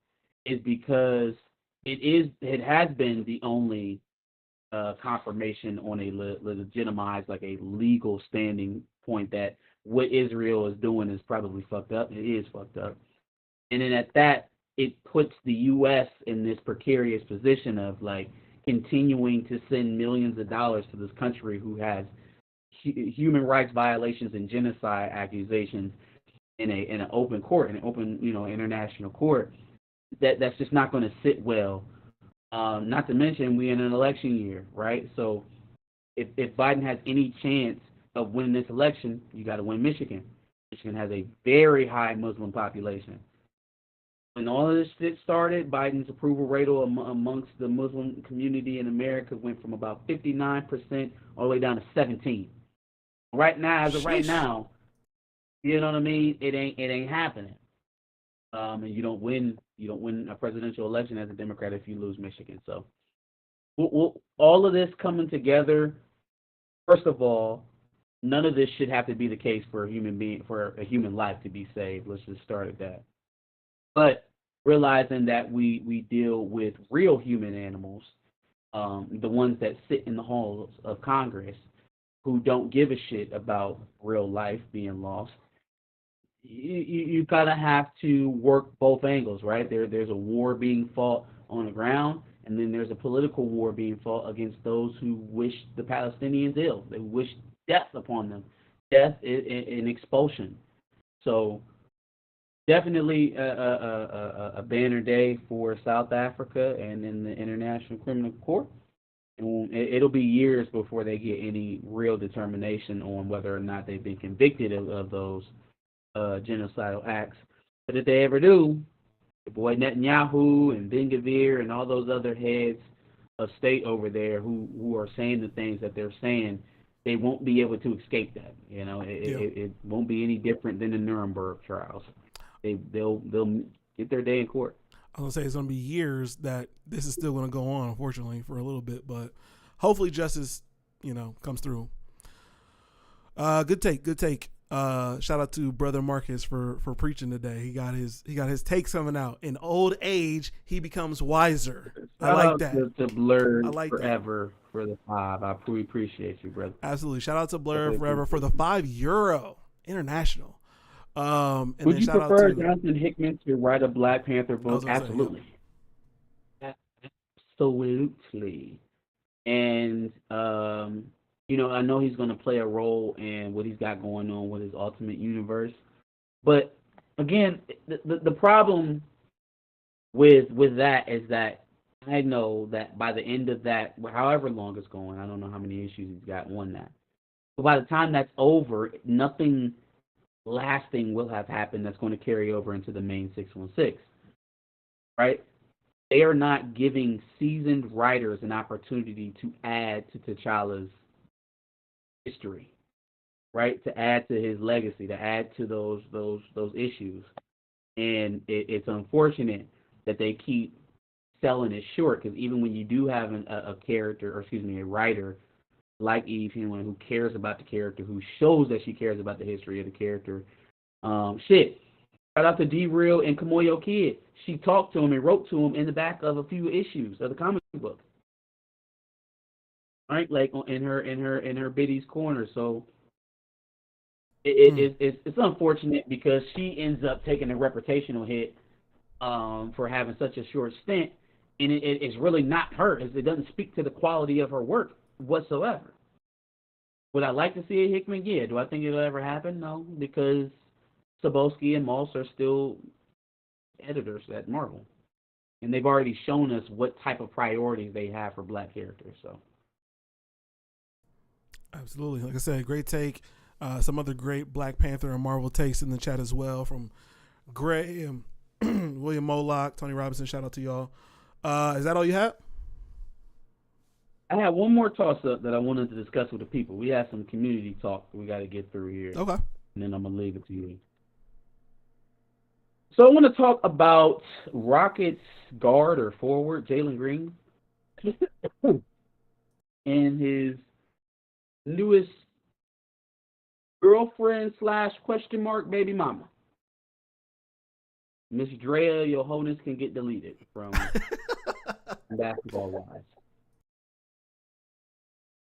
is because it has been the only confirmation on a legitimized, like a legal standing point that what Israel is doing is probably fucked up. It is fucked up. And then at that, it puts the U.S. in this precarious position of like continuing to send millions of dollars to this country who has human rights violations and genocide accusations in an open court, in an open, international court. That's just not going to sit well. Not to mention we're in an election year, right? So if Biden has any chance of winning this election, you got to win Michigan. Michigan has a very high Muslim population. When all of this shit started, Biden's approval rate amongst the Muslim community in America went from about 59% all the way down to 17%. Right now, as of right now, you know what I mean? It ain't happening. And you don't win a presidential election as a Democrat if you lose Michigan. So, all of this coming together. First of all, none of this should have to be the case for a human life to be saved. Let's just start at that. But realizing that we deal with real human animals, the ones that sit in the halls of Congress, who don't give a shit about real life being lost, you kind of have to work both angles, right? There's a war being fought on the ground, and then there's a political war being fought against those who wish the Palestinians ill. They wish death upon them, death and expulsion. So definitely a banner day for South Africa and in the International Criminal Court. And it'll be years before they get any real determination on whether or not they've been convicted of those genocidal acts. But if they ever do, the boy Netanyahu and Ben-Gvir and all those other heads of state over there who are saying the things that they're saying, they won't be able to escape that. It won't be any different than the Nuremberg trials. They'll get their day in court. I was gonna say it's gonna be years that this is still gonna go on, unfortunately, for a little bit, but hopefully justice, comes through. Good take. Shout out to Brother Marcus for preaching today. He got his takes coming out. In old age, he becomes wiser. I like that. To Blur forever that. For the 5. I really appreciate you, brother. Absolutely. Shout out to Blur forever for the €5 international. And would you prefer Jonathan Hickman to write a Black Panther book? Absolutely. Absolutely. And I know he's going to play a role in what he's got going on with his Ultimate Universe. But again, the problem with that is that I know that by the end of that, however long it's going, I don't know how many issues he's got on that. But by the time that's over, nothing lasting will have happened that's going to carry over into the main 616, right? They are not giving seasoned writers an opportunity to add to T'Challa's history, right? To add to his legacy, to add to those issues. And it's unfortunate that they keep selling it short, because even when you do have a character, or excuse me, a writer like Eve Henwick who cares about the character, who shows that she cares about the history of the character, shout out to D-Real and Kamoyo Kid. She talked to him and wrote to him in the back of a few issues of the comic book. Right, like in her Biddy's corner. So it's unfortunate because she ends up taking a reputational hit for having such a short stint, and it's really not her. It doesn't speak to the quality of her work whatsoever. Would I like to see a Hickman? Yeah. Do I think it'll ever happen? No, because Sapkowski and Moss are still editors at Marvel, and they've already shown us what type of priorities they have for black characters. So, absolutely, like I said, great take. Some other great Black Panther and Marvel takes in the chat as well from Gray, William Moloch, Tony Robinson. Shout out to y'all. Is that all you have? I have one more toss-up that I wanted to discuss with the people. We have some community talk we got to get through here. Okay. And then I'm going to leave it to you. So I want to talk about Rockets guard or forward, Jalen Green, and his newest girlfriend / question mark baby mama. Miss Drea, your wholeness can get deleted from basketball-wise.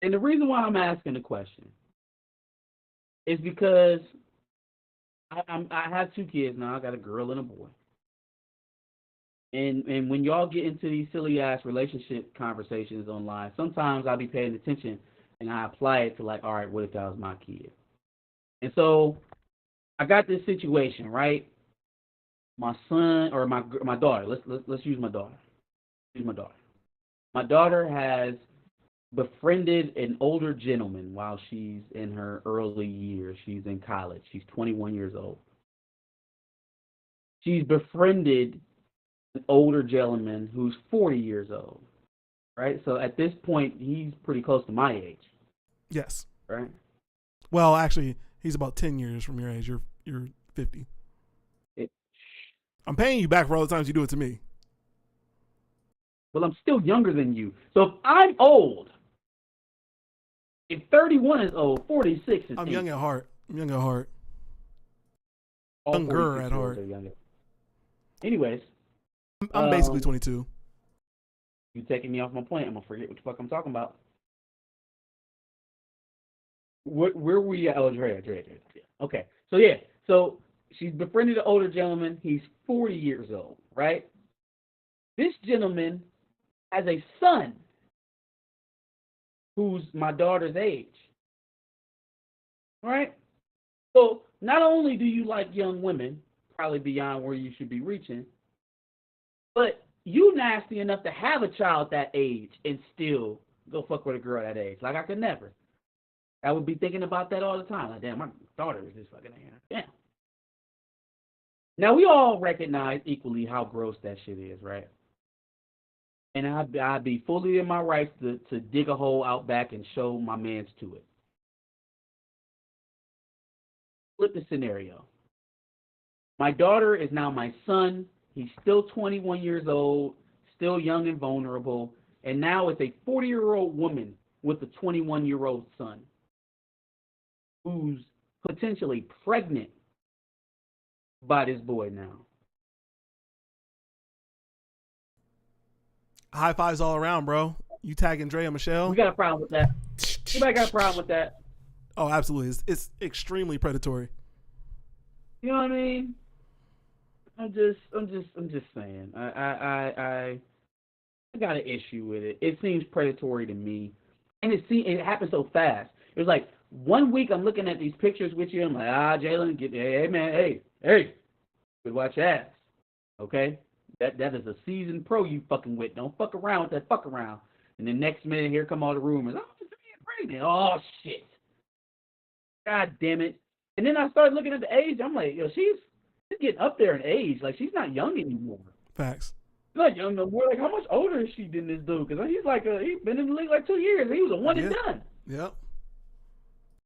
And the reason why I'm asking the question is because I have 2 kids now. I got a girl and a boy. And when y'all get into these silly-ass relationship conversations online, sometimes I'll be paying attention and I apply it to, like, all right, what if that was my kid? And so I got this situation, right? My son or my daughter. Let's use my daughter. My daughter has befriended an older gentleman while she's in her early years. She's in college. She's 21 years old. She's befriended an older gentleman who's 40 years old, right? So at this point, he's pretty close to my age. Yes. Right? Well, actually, he's about 10 years from your age. You're 50. I'm paying you back for all the times you do it to me. Well, I'm still younger than you. So if I'm old, if 31 is old, 46 is I'm young at heart. Younger at heart. Anyways. I'm basically 22. You taking me off my point. I'm going to forget what the fuck I'm talking about. Where were we at? Oh, Drea. Okay. So, yeah. So, she's befriended an older gentleman. He's 40 years old, right? This gentleman has a son who's my daughter's age, right? So not only do you like young women, probably beyond where you should be reaching, but you nasty enough to have a child that age and still go fuck with a girl that age. Like, I could never. I would be thinking about that all the time. Like, damn, my daughter is this fucking age. Damn. Now, we all recognize equally how gross that shit is, right? And I'd be fully in my rights to dig a hole out back and show my mans to it. Flip the scenario. My daughter is now my son. He's still 21 years old, still young and vulnerable, and now it's a 40-year-old woman with a 21-year-old son who's potentially pregnant by this boy now. High fives all around, bro. You tagging Dre and Michelle? We got a problem with that. Anybody got a problem with that? Oh, absolutely. It's extremely predatory. You know what I mean? I'm just saying. I got an issue with it. It seems predatory to me, and it happens so fast. It was like 1 week I'm looking at these pictures with you. I'm like, Jalen, hey man, hey, watch your ass, okay? That is a seasoned pro you fucking with. Don't fuck around with that fuck around. And the next minute, here come all the rumors. Oh, she's pregnant. Oh shit. God damn it. And then I started looking at the age. I'm like, yo, she's getting up there in age. Like, she's not young anymore. Facts. She's not young no more. Like, how much older is she than this dude? Because he's like, he's been in the league like 2 years. He was a one and done. Yep.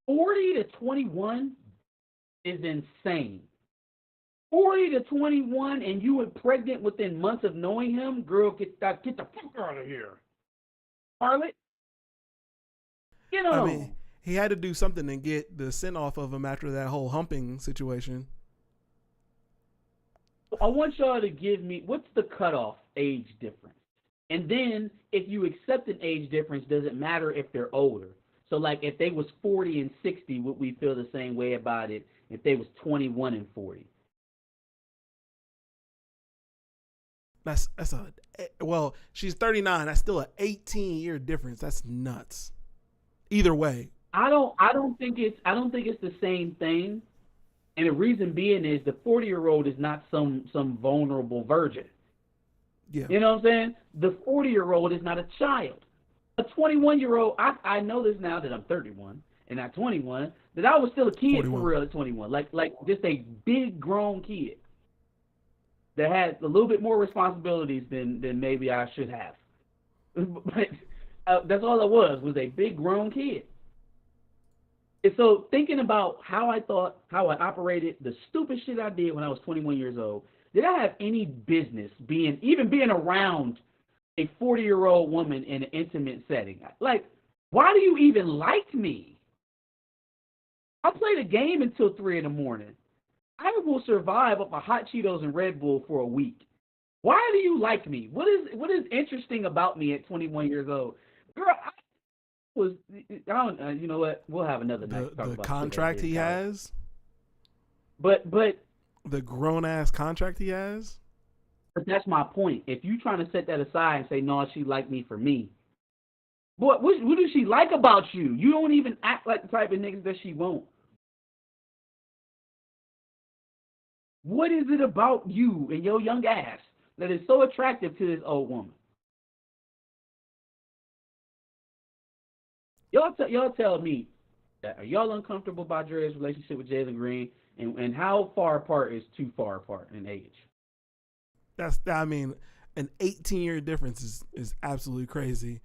40 to 21 is insane. 40 to 21 and you were pregnant within months of knowing him? Girl, get the fuck out of here. Harlot? You know. I mean, he had to do something to get the scent off of him after that whole humping situation. I want y'all to give me, what's the cutoff age difference? And then, if you accept an age difference, does it matter if they're older? So, like, if they was 40 and 60, would we feel the same way about it if they was 21 and 40? Well, she's 39. That's still an 18-year difference. That's nuts. Either way. I don't think it's the same thing. And the reason being is the 40-year-old is not some vulnerable virgin. Yeah. You know what I'm saying? The 40-year-old is not a child. A 21-year-old, I know this now that I'm 31 and not 21, that I was still a kid 41. For real at 21. Like just a big grown kid that had a little bit more responsibilities than maybe I should have. But that's all I was a big grown kid. And so thinking about how I operated, the stupid shit I did when I was 21 years old, did I have any business being around a 40-year-old woman in an intimate setting? Like, why do you even like me? I played a game until 3 in the morning. I will survive off of hot Cheetos and Red Bull for a week. Why do you like me? What is interesting about me at 21 years old? Girl, you know what? We'll have another night to talk about the contract he has. But the grown ass contract he has. But that's my point. If you trying to set that aside and say, no, she liked me for me, boy, what does she like about you? You don't even act like the type of niggas that she won't. What is it about you and your young ass that is so attractive to this old woman? Y'all tell me, are y'all uncomfortable about Dre's relationship with Jalen Green, and how far apart is too far apart in age? An 18-year difference is absolutely crazy.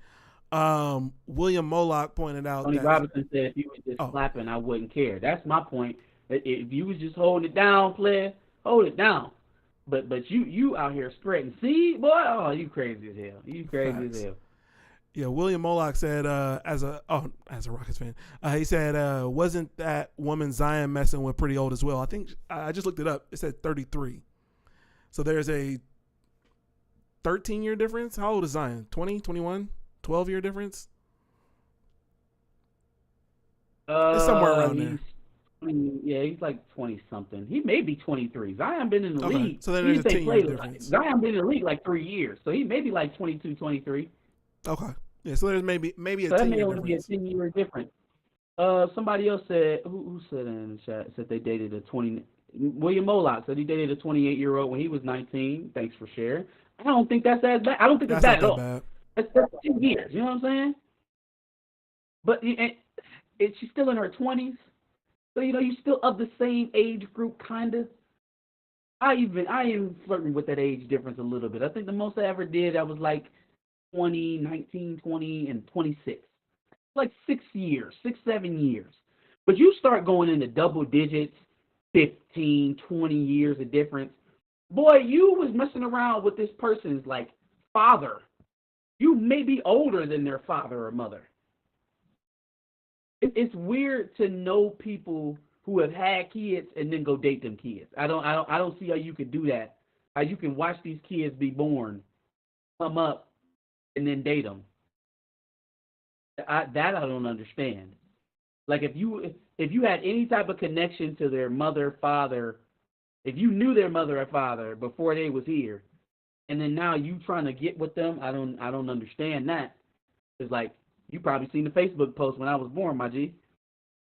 William Moloch pointed out Tony Robinson said if you was just slapping, I wouldn't care. That's my point. If you was just holding it down, player, hold it down. But you out here spreading seed, boy. Oh, you crazy as hell. You crazy Facts. as hell. Yeah, William Moloch said, as a Rockets fan, he said, wasn't that woman Zion messing with pretty old as well? I think I just looked it up. It said 33. So there's a 13-year difference. How old is Zion? 20, 21, 12-year difference? It's somewhere around there. Yeah, he's like 20-something. He may be 23. Zion been in the league. So then there's a 10-year difference. Zion been in the league like 3 years. So he may be like 22, 23. Okay. Yeah, so there's maybe a 10-year difference. That may only be a 10-year difference. Somebody else said, who said in the chat, said they dated a 20, William Moloch said he dated a 28-year-old when he was 19. Thanks for sharing. I don't think that's as bad. I don't think that's bad at all. Bad. That's 2 years. You know what I'm saying? But she's still in her 20s. So, you're still of the same age group, kind of. I am flirting with that age difference a little bit. I think the most I ever did, I was like 20, 19, 20, and 26. Like 6 years, 7 years. But you start going into double digits, 15, 20 years of difference. Boy, you was messing around with this person's, like, father. You may be older than their father or mother. It's weird to know people who have had kids and then go date them kids. I don't see how you could do that. How you can watch these kids be born, come up, and then date them. I don't understand. Like if you had any type of connection to their mother, father, if you knew their mother or father before they was here, and then now you trying to get with them. I don't understand that. It's like you probably seen the Facebook post when I was born, my G.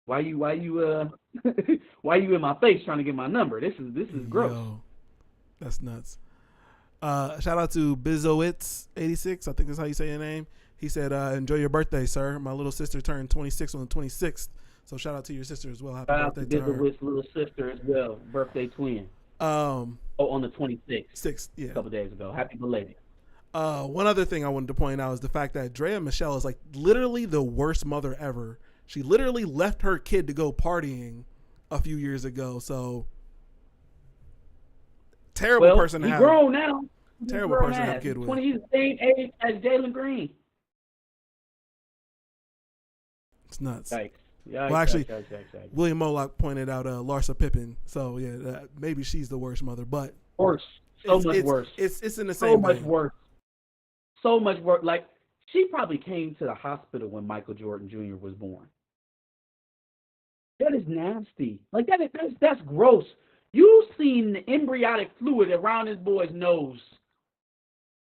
Why you why you in my face trying to get my number? This is gross. Yo, that's nuts. Shout out to Bizowitz86. I think that's how you say your name. He said, enjoy your birthday, sir. My little sister turned 26 on the 26th. So shout out to your sister as well. Happy Shout out birthday to to her. Bizowitz's little sister as well. Birthday twin. On the 26th. 6th, yeah. A couple days ago. Happy belated. One other thing I wanted to point out is the fact that Drea Michelle is like literally the worst mother ever. She literally left her kid to go partying a few years ago. So terrible person to have. He's grown now. Terrible person to have a kid with. He's the same age as Jalen Green. It's nuts. Yikes. Well, actually, William Moloch pointed out Larsa Pippen. So yeah, maybe she's the worst mother, but worse. So much worse. It's in the same. So much worse. So much worse. Like she probably came to the hospital when Michael Jordan Jr. was born. That is nasty. Like that's gross. You've seen the embryonic fluid around this boy's nose.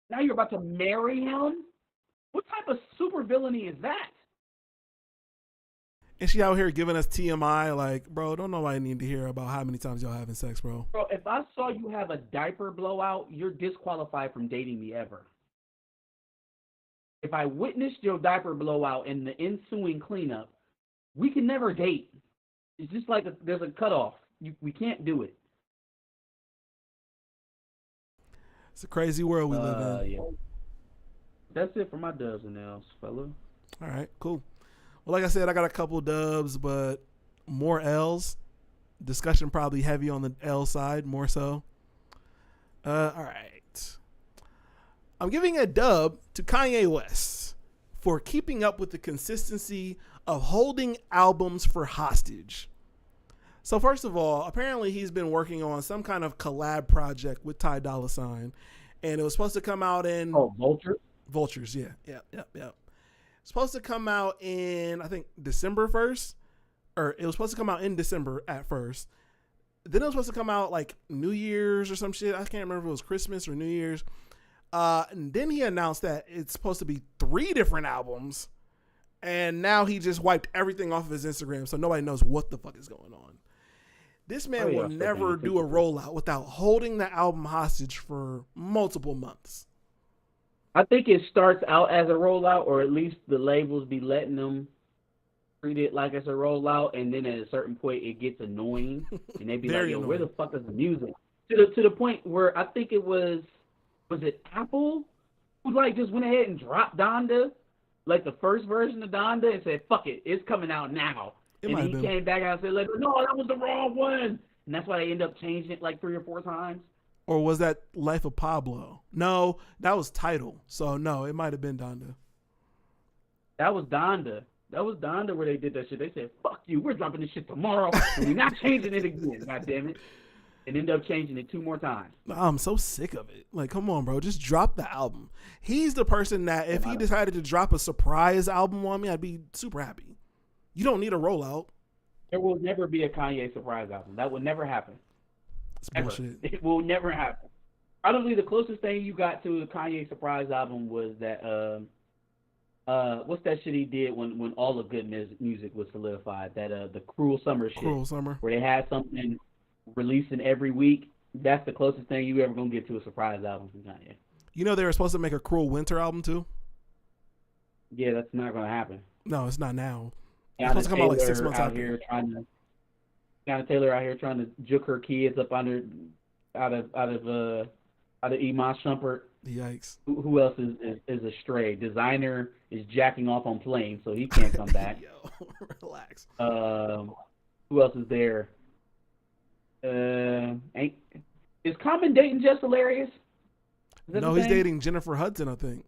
Now you're about to marry him? What type of supervillainy is that? And she out here giving us TMI, like, bro, don't nobody need to hear about how many times y'all having sex, bro. Bro, if I saw you have a diaper blowout, you're disqualified from dating me ever. If I witnessed your diaper blowout and the ensuing cleanup, we can never date. It's just like there's a cutoff. We can't do it. It's a crazy world we live in. Yeah. That's it for my dubs and L's, fella. All right, cool. Well, like I said, I got a couple dubs, but more L's. Discussion probably heavy on the L side, more so. All right. I'm giving a dub to Kanye West for keeping up with the consistency of holding albums for hostage. So first of all, apparently he's been working on some kind of collab project with Ty Dolla $ign, and it was supposed to come out in Vultures. Vultures, yeah. It's supposed to come out in, I think, December 1st, or it was supposed to come out in December at first. Then it was supposed to come out like New Year's or some shit. I can't remember if it was Christmas or New Year's. And then he announced that it's supposed to be 3 different albums, and now he just wiped everything off of his Instagram, so nobody knows what the fuck is going on. This man will never do a rollout without holding the album hostage for multiple months. I think it starts out as a rollout, or at least the labels be letting them treat it like it's a rollout, and then at a certain point it gets annoying, and they be like, yo, where the fuck is the music? To the point where I think it was it Apple who like just went ahead and dropped Donda, like the first version of Donda, and said, fuck it, it's coming out now. And then he came back out and said, like, no, that was the wrong one. And that's why they end up changing it like 3 or 4 times. Or was that Life of Pablo? No, that was Tidal. So, no, it might have been Donda. That was Donda. That was Donda where they did that shit. They said, fuck you, we're dropping this shit tomorrow, and we're not changing it again, goddammit. And end up changing it 2 more times. I'm so sick of it. Like, come on, bro. Just drop the album. He's the person that if he decided to drop a surprise album on me, I'd be super happy. You don't need a rollout. There will never be a Kanye surprise album. That will never happen. It's bullshit. It will never happen. Probably the closest thing you got to a Kanye surprise album was that what's that shit he did when all the good music was solidified? That the Cruel Summer shit. Cruel Summer. Where they had something releasing every week. That's the closest thing you ever gonna get to a surprise album from Kanye. You know they were supposed to make a Cruel Winter album too? Yeah, that's not gonna happen. No, it's not now. It's supposed to come out like 6 months out here. Tiana Taylor out here trying to juke her kids up out of Iman Shumpert. Yikes. Who else is astray? Designer is jacking off on planes, so he can't come back. Yo, relax. Who else is there? Is Common dating Just Hilarious? No, he's dating Jennifer Hudson, I think.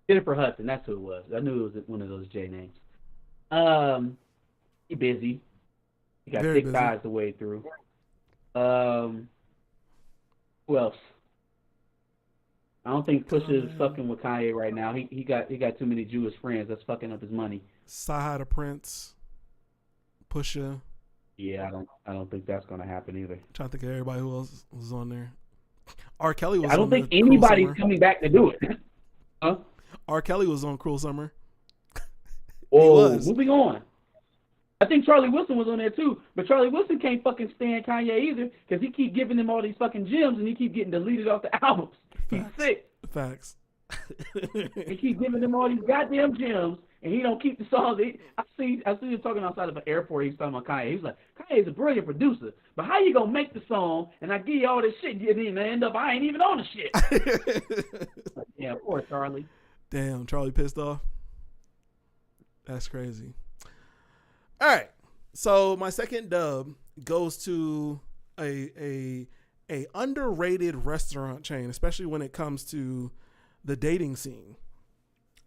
Jennifer Hudson, that's who it was. I knew it was one of those J names. He busy. He got thick thighs to wade through. Who else? I don't think Pusha is fucking with Kanye right now. He got too many Jewish friends. That's fucking up his money. Saha the Prince. Pusha. Yeah, I don't think that's gonna happen either. I'm trying to think of everybody who else was on there. R. Kelly was. I don't on think the Cruel anybody's Summer. coming back to do it. Huh? R. Kelly was on Cruel Summer. He Oh, was. moving on. I think Charlie Wilson was on there too, but Charlie Wilson can't fucking stand Kanye either because he keep giving him all these fucking gems and he keep getting deleted off the albums. He's sick. Facts. He keep giving him all these goddamn gems and he don't keep the songs. I see him talking outside of an airport. He's talking about Kanye. He's like, Kanye's a brilliant producer, but how you gonna make the song and I give you all this shit and then end up I ain't even on the shit. Yeah, poor Charlie. Damn, Charlie pissed off. That's crazy. All right, so my second dub goes to a underrated restaurant chain, especially when it comes to the dating scene.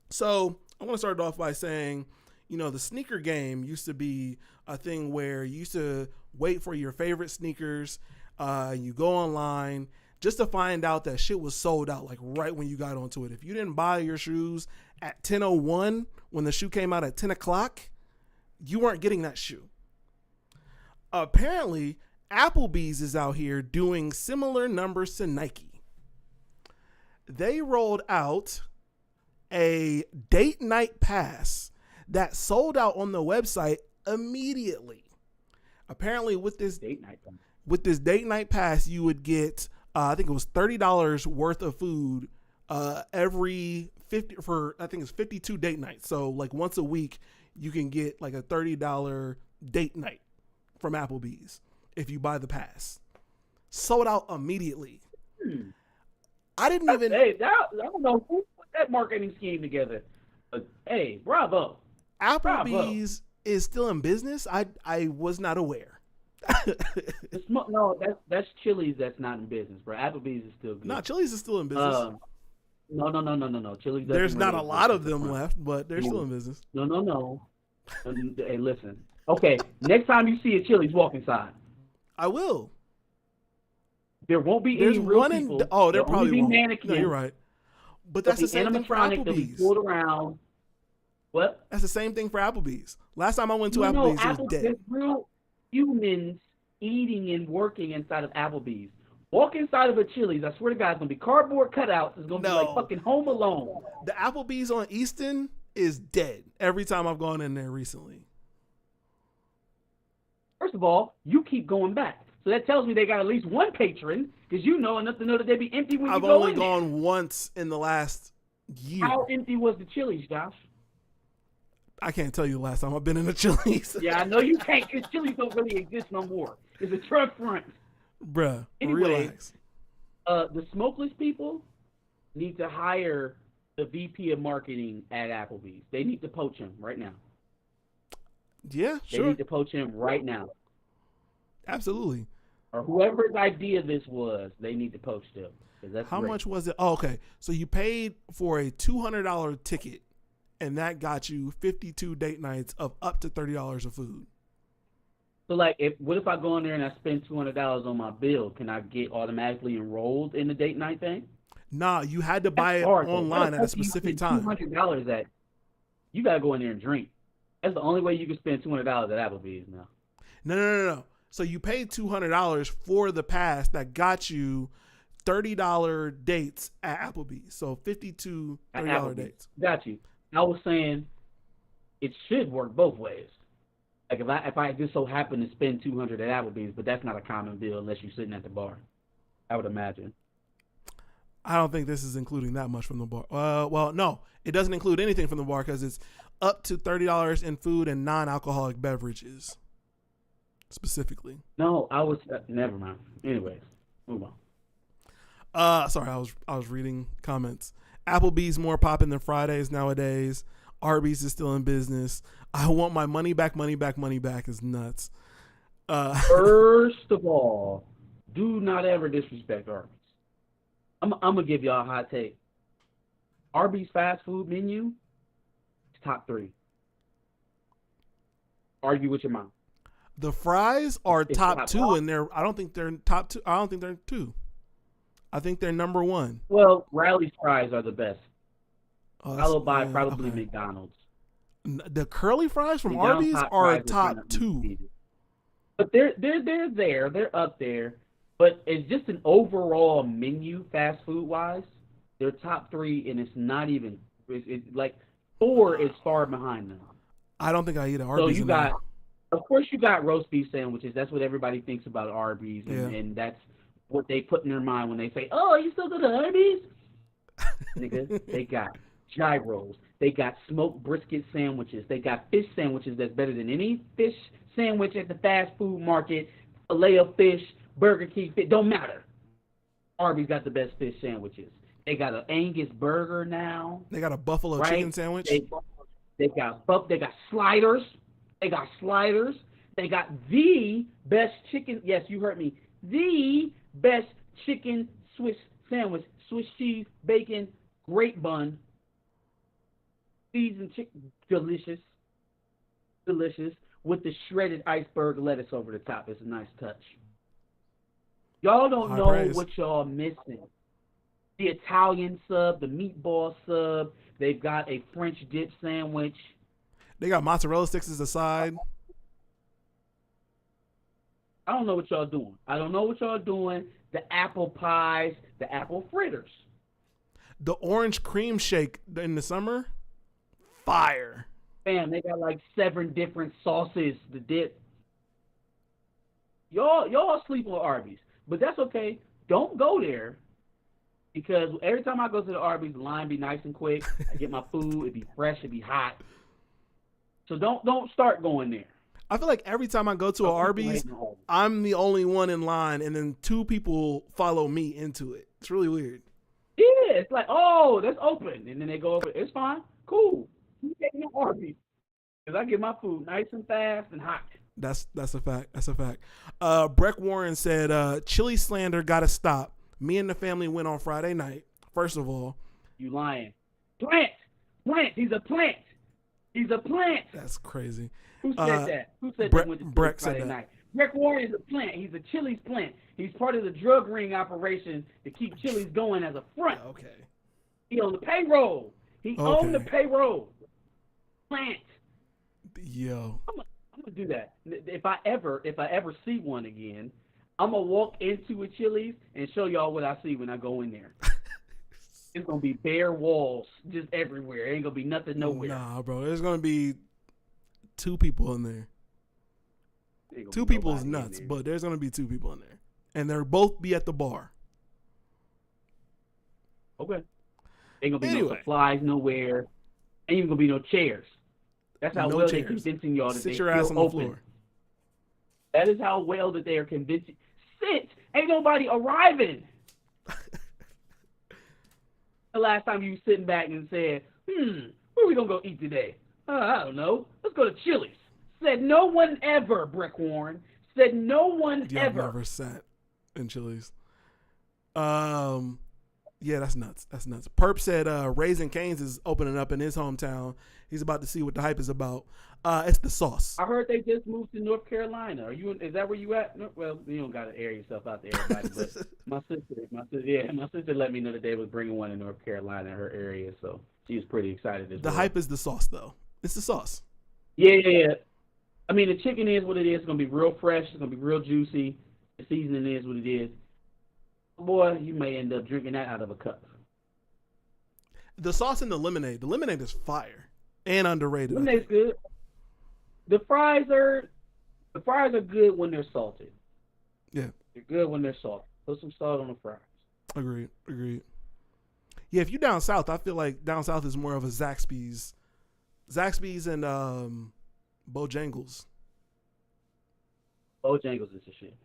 So I want to start off by saying, you know, the sneaker game used to be a thing where you used to wait for your favorite sneakers. You go online just to find out that shit was sold out, like right when you got onto it. If you didn't buy your shoes at 10:01 when the shoe came out at 10 o'clock, you weren't getting that shoe. Apparently, Applebee's is out here doing similar numbers to Nike. They rolled out a date night pass that sold out on the website immediately. Apparently, with this date night pass, you would get I think it was $30 worth of food every 50 for I think it's 52 date nights. So like once a week, you can get like a $30 date night from Applebee's if you buy the pass. Sold out immediately. I didn't even. Hey, I don't know who put that marketing scheme together. Hey, bravo. Applebee's is still in business. I was not aware. No, that's Chili's that's not in business, bro. Applebee's is still good. No, Chili's is still in business. No. Chili's. There's not a lot of them left, but they're still in business. No. Hey, listen. Okay, next time you see a Chili's, walk inside. I will. There won't be any real people. There probably be won't. Mannequins. No, you're right. But that's the same thing for Applebee's. Pulled around. What? That's the same thing for Applebee's. Last time I went to Applebee's, it was dead. There's real humans eating and working inside of Applebee's. Walk inside of a Chili's. I swear to God, it's gonna be cardboard cutouts. It's gonna be like fucking Home Alone. The Applebee's on Easton is dead every time I've gone in there recently. First of all, you keep going back. So that tells me they got at least one patron, because you know enough to know that they'd be empty when you go in. I've only gone once in the last year. How empty was the Chili's, Josh? I can't tell you the last time I've been in a Chili's. Yeah, I know you can't, because Chili's don't really exist no more. It's a truck front. Bruh, anyway, relax. The smokeless people need to hire the VP of marketing at Applebee's. They need to poach him right now. Yeah, sure. They need to poach him right now. Absolutely. Or whoever's idea this was, they need to poach them. How much was it? Oh, okay. So you paid for a $200 ticket, and that got you 52 date nights of up to $30 of food. So, like, what if I go in there and I spend $200 on my bill? Can I get automatically enrolled in the date night thing? Nah, you had to buy it online at a specific time. $200 at, you got to go in there and drink. That's the only way you can spend $200 at Applebee's now. No. So you paid $200 for the pass that got you $30 dates at Applebee's. So 52 $30 dates. Got you. I was saying it should work both ways. Like if I just so happen to spend $200 at Applebee's, but that's not a common bill unless you're sitting at the bar, I would imagine. I don't think this is including that much from the bar. Well, no, it doesn't include anything from the bar because it's up to $30 in food and non-alcoholic beverages. Specifically. No, I was never mind. Anyways, move on. Sorry, I was reading comments. Applebee's more popping than Fridays nowadays. Arby's is still in business. I want my money back is nuts. First of all, do not ever disrespect Arby's. I'm gonna give y'all a hot take. Arby's fast food menu is top 3. Argue with your mom. The fries are top 2, and I don't think they're top 2. I don't think they're 2. I think they're number 1. Well, Riley's fries are the best. Followed by probably McDonald's. The curly fries from Arby's are top 2. But they're there. They're up there. But it's just an overall menu, fast food wise. They're top three, and it's not even. It's like four is far behind them. I don't think I eat at So Arby's you in there. got, of course, you got roast beef sandwiches. That's what everybody thinks about Arby's, Yeah. and that's what they put in their mind when they say, "Oh, you still go to Arby's?" Nigga, they got gyros. They got smoked brisket sandwiches. They got fish sandwiches that's better than any fish sandwich at the fast food market. Filet of fish, Burger King fish, don't matter. Arby's got the best fish sandwiches. They got an Angus burger now, They got a buffalo right? chicken sandwich. They got sliders. They got sliders. They got the best chicken. Yes, you heard me. The best chicken Swiss sandwich. Swiss cheese, bacon, great bun, seasoned chicken, delicious, delicious. With the shredded iceberg lettuce over the top, it's a nice touch. Y'all don't High know praise. what y'all missing. The Italian sub, the meatball sub. They've got a French dip sandwich. They got mozzarella sticks as a side. I don't know what y'all doing. I don't know what y'all doing. The apple pies, the apple fritters. The orange cream shake in the summer, fire. Bam, they got like 7 different sauces to dip. Y'all sleep on Arby's, but that's okay. Don't go there because every time I go to the Arby's, the line be nice and quick. I get my food, it be fresh, it be hot. So don't start going there. I feel like every time I go to an Arby's, I'm the only one in line, and then 2 people follow me into it. It's really weird. Yeah, it's like, oh, that's open, and then they go over. It's fine, cool. You take no Arby's because I get my food nice and fast and hot. That's a fact. That's a fact. Breck Warren said, "Chili slander gotta stop. Me and the family went on Friday night. First of all, You lying? Plant. He's a plant. He's a plant. that's crazy. Who said that? Who said Brett- that went to Breck said Friday that. night? Breck Warren is a plant. He's a Chili's plant. He's part of the drug ring operation to keep Chili's going as a front. Okay. He on the payroll. He owned the payroll. Plant. Yo, I'm gonna do that. If I ever see one again, I'm gonna walk into a Chili's and show y'all what I see when I go in there. It's gonna be bare walls just everywhere. It ain't gonna be nothing nowhere. nah, bro. There's gonna be 2 people in there. Ain't gonna 2 be people is nobody in nuts, there. but there's gonna be 2 people in there, and they'll both be at the bar. Okay. Ain't gonna be Anyway. no supplies nowhere. Ain't even gonna be no chairs. That's how No well they're chairs. convincing y'all that Sit they your ass still on the open. floor. That is how well that they are convincing. Sit. Ain't nobody arriving. The last time you sitting back and said, where we gonna go eat today? I don't know. Let's go to Chili's. Said no one ever, Breck Warren. Said no one Yeah, I've ever. never sat in Chili's. Yeah, that's nuts. That's nuts. Perp said Raising Cane's is opening up in his hometown. He's about to see what the hype is about. It's the sauce. I heard they just moved to North Carolina. Is that where you at? No, well, you don't got to air yourself out there, everybody. But my sister let me know that they was bringing one in North Carolina in her area, so she was pretty excited as The well. hype is the sauce, though. It's the sauce. Yeah. I mean, the chicken is what it is. It's gonna be real fresh. It's gonna be real juicy. The seasoning is what it is. Boy, you may end up drinking that out of a cup. The sauce and the lemonade. The lemonade is fire and underrated. Lemonade's good. The fries are good when they're salted. Yeah. They're good when they're salted. Put some salt on the fries. Agreed. Yeah, if you're down south, I feel like down south is more of a Zaxby's and Bojangles. Bojangles is the shit.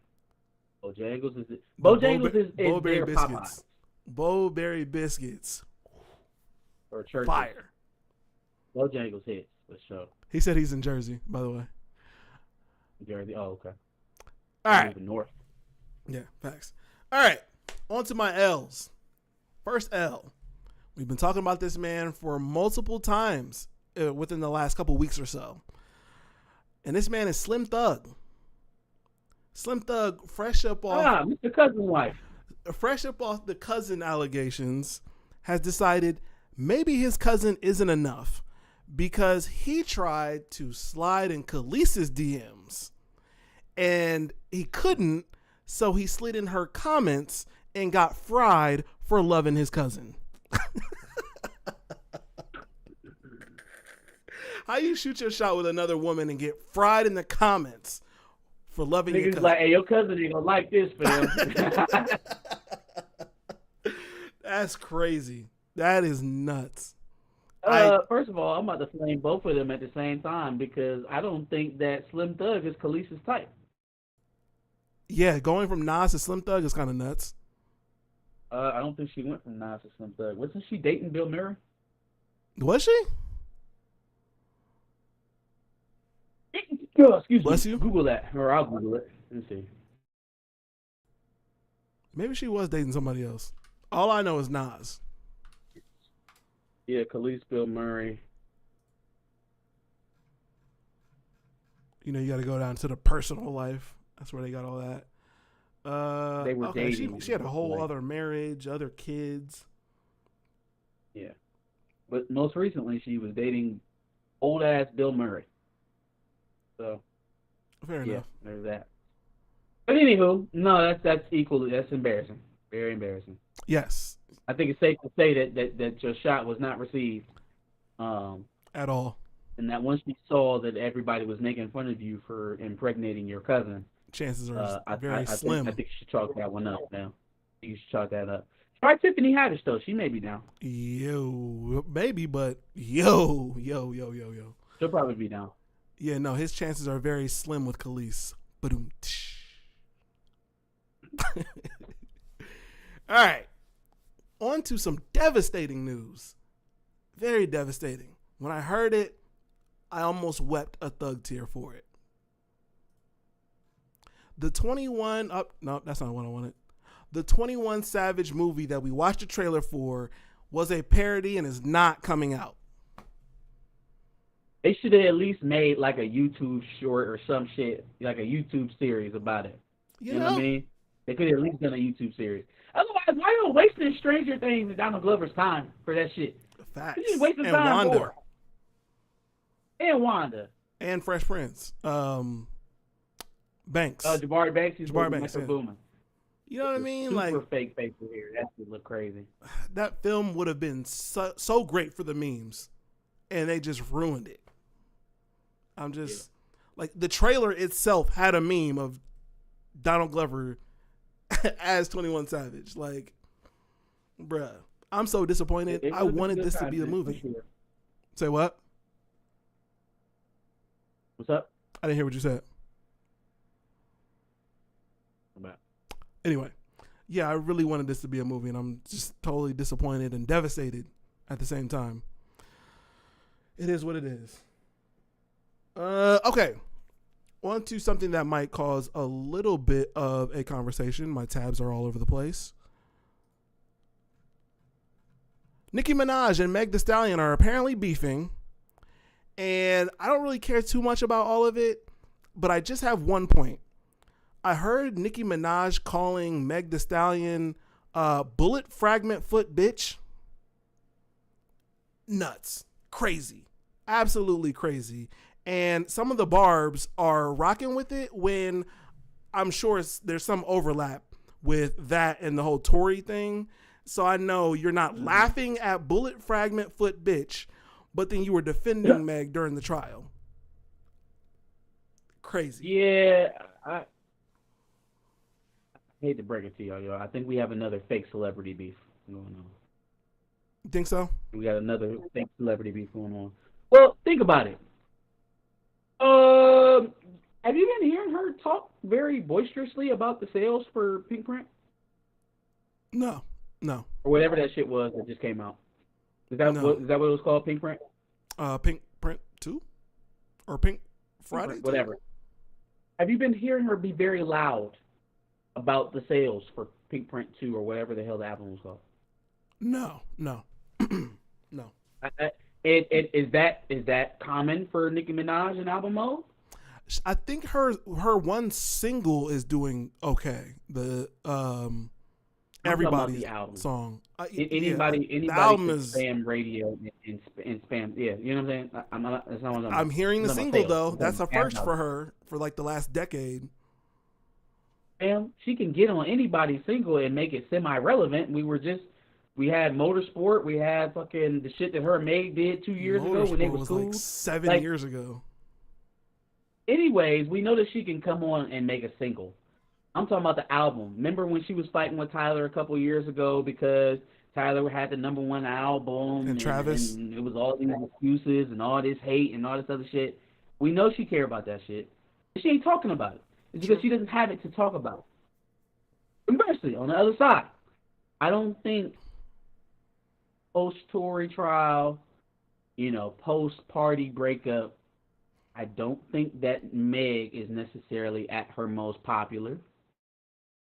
Bojangles is Bowberry their biscuits. Popeyes Bowberry biscuits. or churches. Fire. Bojangles hits for sure. He said he's in Jersey, by the way. Jersey. Oh, okay. All right. Moving north. Yeah, facts. All right. On to my L's. First L. We've been talking about this man for multiple times within the last couple weeks or so. And this man is Slim Thug. Slim Thug, fresh up off Mr. Cousin Wife. the cousin allegations, has decided maybe his cousin isn't enough because he tried to slide in Khaleesi's DMs and he couldn't, So he slid in her comments and got fried for loving his cousin. How you shoot your shot with another woman and get fried in the comments for loving your cousin? Niggas like, hey, your cousin ain't gonna like this, fam. That's crazy. That is nuts. First of all, I'm about to flame both of them at the same time because I don't think that Slim Thug is Khaleesi's type. Yeah, going from Nas to Slim Thug is kind of nuts. I don't think she went from Nas to Slim Thug. Wasn't she dating Bill Murray? Was she? Oh, excuse Bless me. you. Google that, or I'll Google it. Let's see. Maybe she was dating somebody else. All I know is Nas. Yeah, Khalees, Bill Murray. You know, you got to go down to the personal life. That's where they got all that. They were okay, dating. She had a whole other marriage, other kids. Yeah. But most recently, she was dating old-ass Bill Murray. So, Fair enough. There's that. But anywho, no, that's equally, that's embarrassing. Very embarrassing. Yes. I think it's safe to say that your shot was not received. At all. And that once you saw that everybody was making fun of you for impregnating your cousin, chances are very slim. I think you should chalk that one up now. You should chalk that up. Try Tiffany Haddish, though. She may be down. Yo, maybe, but yo. She'll probably be down. Yeah, no, his chances are very slim with Khalees. Ba-doom. All right. On to some devastating news. Very devastating. When I heard it, I almost wept a thug tear for it. The 21... Oh, no, that's not what I wanted. The 21 Savage movie that we watched the trailer for was a parody and is not coming out. They should have at least made like a YouTube short or some shit, like a YouTube series about it. You know what I mean? They could have at least done a YouTube series. Otherwise, why are you wasting Stranger Things and Donald Glover's time for that shit? Facts. You're just wasting and time Wanda. for it. And Wanda. And Fresh Prince. Banks. Jabari Banks. Jabari Banks. Yeah. Booming. You know what I mean? Super Like fake faces here. That would look crazy. That film would have been so great for the memes, and they just ruined it. I'm just like the trailer itself had a meme of Donald Glover as 21 Savage. Like, bruh, I'm so disappointed. I wanted this to be a movie. Sure. Say what? What's up? I didn't hear what you said. Anyway, yeah, I really wanted this to be a movie, and I'm just totally disappointed and devastated at the same time. It is what it is. Okay. On to something that might cause a little bit of a conversation. My tabs are all over the place. Nicki Minaj and Meg Thee Stallion are apparently beefing, and I don't really care too much about all of it, but I just have one point. I heard Nicki Minaj calling Meg Thee Stallion bullet fragment foot bitch. Nuts. Crazy. Absolutely crazy. And some of the barbs are rocking with it when I'm sure there's some overlap with that and the whole Tory thing. So I know you're not laughing at bullet fragment foot bitch, but then you were defending Meg during the trial. Crazy. Yeah, I hate to break it to y'all, yo. I think we have another fake celebrity beef going on. You think so? We got another fake celebrity beef going on. Well, think about it. Have you been hearing her talk very boisterously about the sales for Pink Print? No. Or whatever that shit was that just came out. Is that what it was called, Pink Print? Pink Print 2? Or Pink Friday? Pink Print, whatever. Have you been hearing her be very loud about the sales for Pink Print 2 or whatever the hell the album was called? No. No. Is that common for Nicki Minaj in album mode? I think her one single is doing okay. The everybody's song. Anybody the album is spam radio and spam. Yeah, you know what I'm saying. That's not what I'm hearing the single though. That's a first for her for like the last decade. She can get on anybody's single and make it semi-relevant. We had Motorsport, we had fucking the shit that her maid did 2 years ago when they Motorsport was was cool. like 7 Like, years ago. anyways, we know that she can come on and make a single. I'm talking about the album. Remember when she was fighting with Tyler a couple years ago because Tyler had the #1 album And Travis. and it was all these excuses and all this hate and all this other shit. We know she care about that shit. And she ain't talking about it. It's because she doesn't have it to talk about. Conversely, on the other side, I don't think post-Tory trial, post-party breakup, I don't think that Meg is necessarily at her most popular.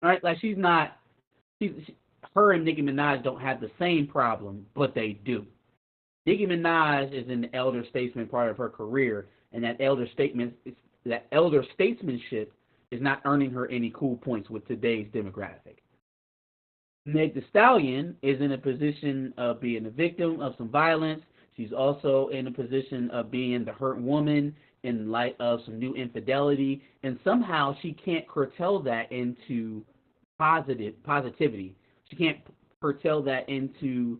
Right? Like, her and Nicki Minaj don't have the same problem, but they do. Nicki Minaj is in the elder statesman part of her career, and that elder statesmanship is not earning her any cool points with today's demographic. Meg Thee Stallion is in a position of being a victim of some violence. She's also in a position of being the hurt woman in light of some new infidelity, and somehow she can't curtail that into positivity. She can't curtail that into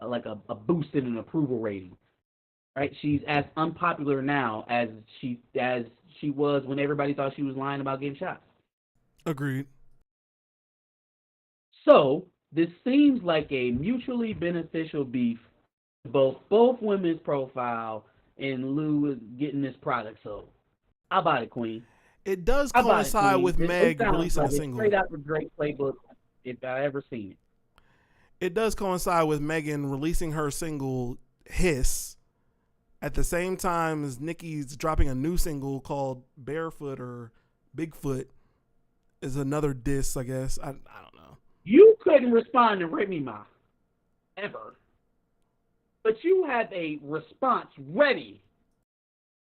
like a boost in an approval rating. Right? She's as unpopular now as she was when everybody thought she was lying about getting shot. Agreed. So this seems like a mutually beneficial beef to both women's profile in lieu of getting this product sold. How about it, Queen? It does coincide with Meg releasing a single. Straight out the Drake playbook, if I ever seen it. It does coincide with Megan releasing her single Hiss at the same time as Nicki's dropping a new single called Barefoot or Bigfoot. Is another diss, I guess. I don't know. You couldn't respond to Remy Ma ever, but you had a response ready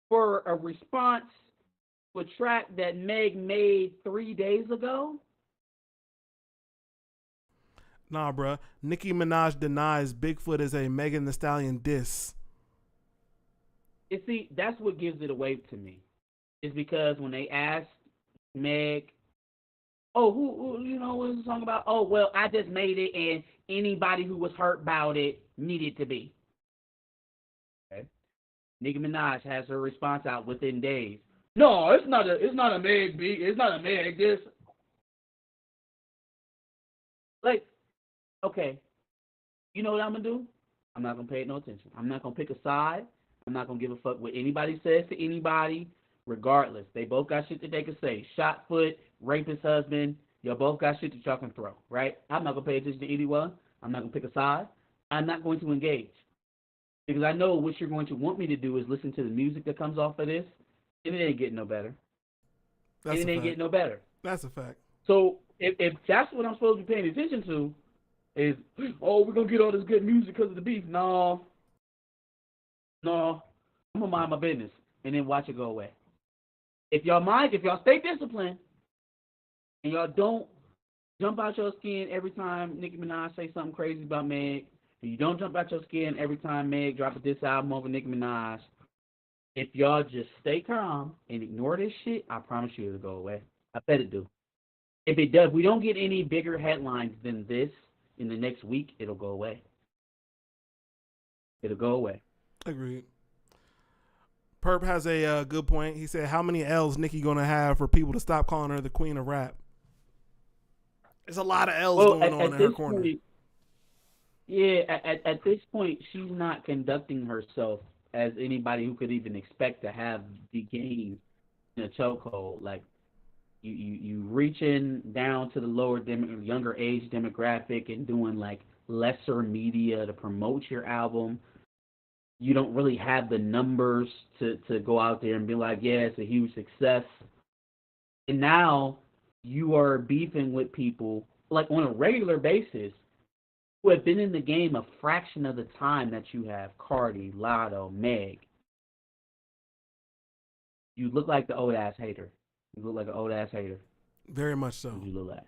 for a response to a track that Meg made 3 days ago. Nah, bruh. Nicki Minaj denies Bigfoot is a Megan Thee Stallion diss. You see, that's what gives it away to me. Is because when they asked Meg, oh, who what is the song about? Oh, well, I just made it, and anybody who was hurt about it needed to be. Okay. Nicki Minaj has her response out within days. No, it's not a Meg beat. It's not a Meg this. Like, okay, you know what I'm gonna do? I'm not gonna pay it no attention. I'm not gonna pick a side. I'm not gonna give a fuck what anybody says to anybody. Regardless, they both got shit that they can say. Shot foot, rapist husband, y'all both got shit that y'all can throw, right? I'm not gonna pay attention to anyone. I'm not gonna pick a side. I'm not going to engage because I know what you're going to want me to do is listen to the music that comes off of this, and it ain't getting no better. That's and it ain't getting no better. That's a fact. So if that's what I'm supposed to be paying attention to, is we're gonna get all this good music because of the beef. No, I'm gonna mind my business and then watch it go away. If y'all stay disciplined and y'all don't jump out your skin every time Nicki Minaj say something crazy about Meg, and you don't jump out your skin every time Meg drop a diss album over Nicki Minaj, if y'all just stay calm and ignore this shit, I promise you it'll go away. I bet it do. If it does, we don't get any bigger headlines than this in the next week, it'll go away. It'll go away. Agreed. Perp has a good point. He said, how many L's Nicki gonna have for people to stop calling her the queen of rap? There's a lot of L's going on in her corner. Point, yeah, at this point, she's not conducting herself as anybody who could even expect to have the game in a chokehold. Like, you reaching down to the younger age demographic and doing like lesser media to promote your album. You don't really have the numbers to go out there and be like, yeah, it's a huge success. And now you are beefing with people like on a regular basis who have been in the game a fraction of the time that you have. Cardi, Lotto, Meg. You look like the old ass hater. You look like an old ass hater. Very much so. You look like.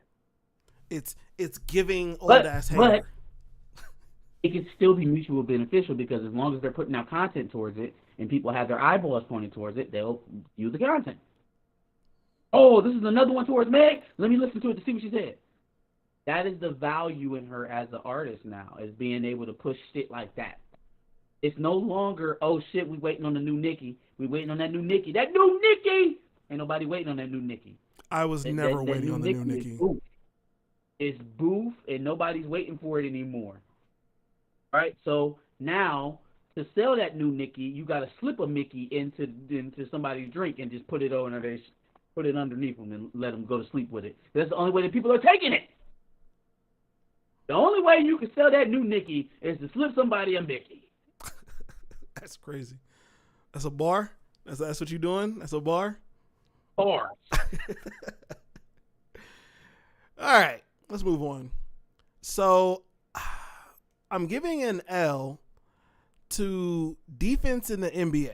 It's giving old ass hater. But it can still be mutually beneficial because as long as they're putting out content towards it and people have their eyeballs pointed towards it, they'll view the content. Oh, this is another one towards Meg. Let me listen to it to see what she said. That is the value in her as an artist now, is being able to push shit like that. It's no longer, oh shit, we waiting on the new Nicki. We waiting on that new Nicki. That new Nicki! Ain't nobody waiting on that new Nicki. I was never That waiting on the new Nicki Nicki. It's boof, and nobody's waiting for it anymore. All right, so now to sell that new Nicki, you got to slip a Mickey into somebody's drink and just put it put it underneath them and let them go to sleep with it. That's the only way that people are taking it. The only way you can sell that new Nicki is to slip somebody a Mickey. That's crazy. That's a bar? That's what you doing? That's a bar? Bars. All right, let's move on. So I'm giving an L to defense in the NBA.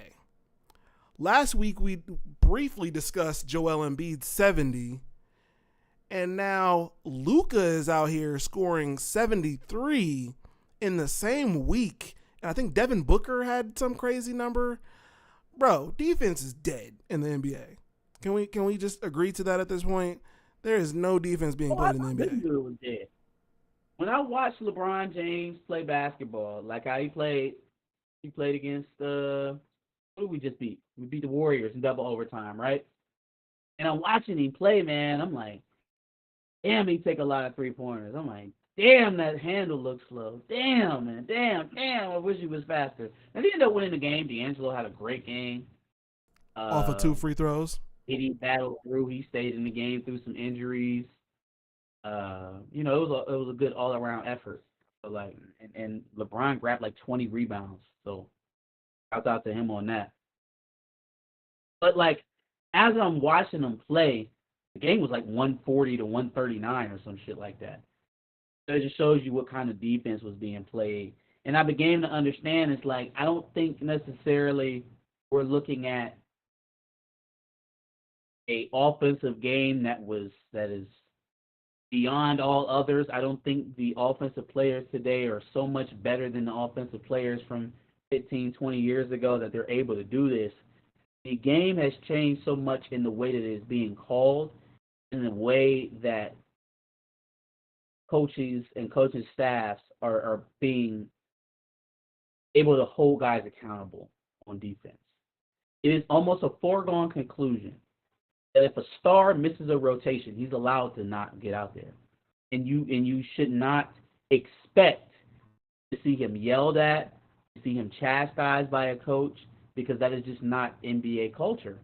Last week we briefly discussed Joel Embiid's 70, and now Luka is out here scoring 73 in the same week. And I think Devin Booker had some crazy number. Bro, defense is dead in the NBA. Can we just agree to that at this point? There is no defense being played in the NBA. Dude was dead. When I watched LeBron James play basketball, like how he played against who did we just beat? We beat the Warriors in double overtime, right? And I'm watching him play, man. I'm like, damn, he take a lot of 3-pointers. I'm like, damn, that handle looks slow. Damn, man. Damn. I wish he was faster. And he ended up winning the game. D'Angelo had a great game. Off of 2 free throws. He battled through. He stayed in the game through some injuries. It was a good all around effort. So and LeBron grabbed like 20 rebounds. So shout out to him on that. But like as I'm watching him play, the game was like 140 to 139 or some shit like that. So it just shows you what kind of defense was being played. And I began to understand it's like I don't think necessarily we're looking at a offensive game that is beyond all others. I don't think the offensive players today are so much better than the offensive players from 15, 20 years ago that they're able to do this. The game has changed so much in the way that it is being called, in the way that coaches and coaching staffs are being able to hold guys accountable on defense. It is almost a foregone conclusion that if a star misses a rotation, he's allowed to not get out there. And you should not expect to see him yelled at, to see him chastised by a coach, because that is just not NBA culture.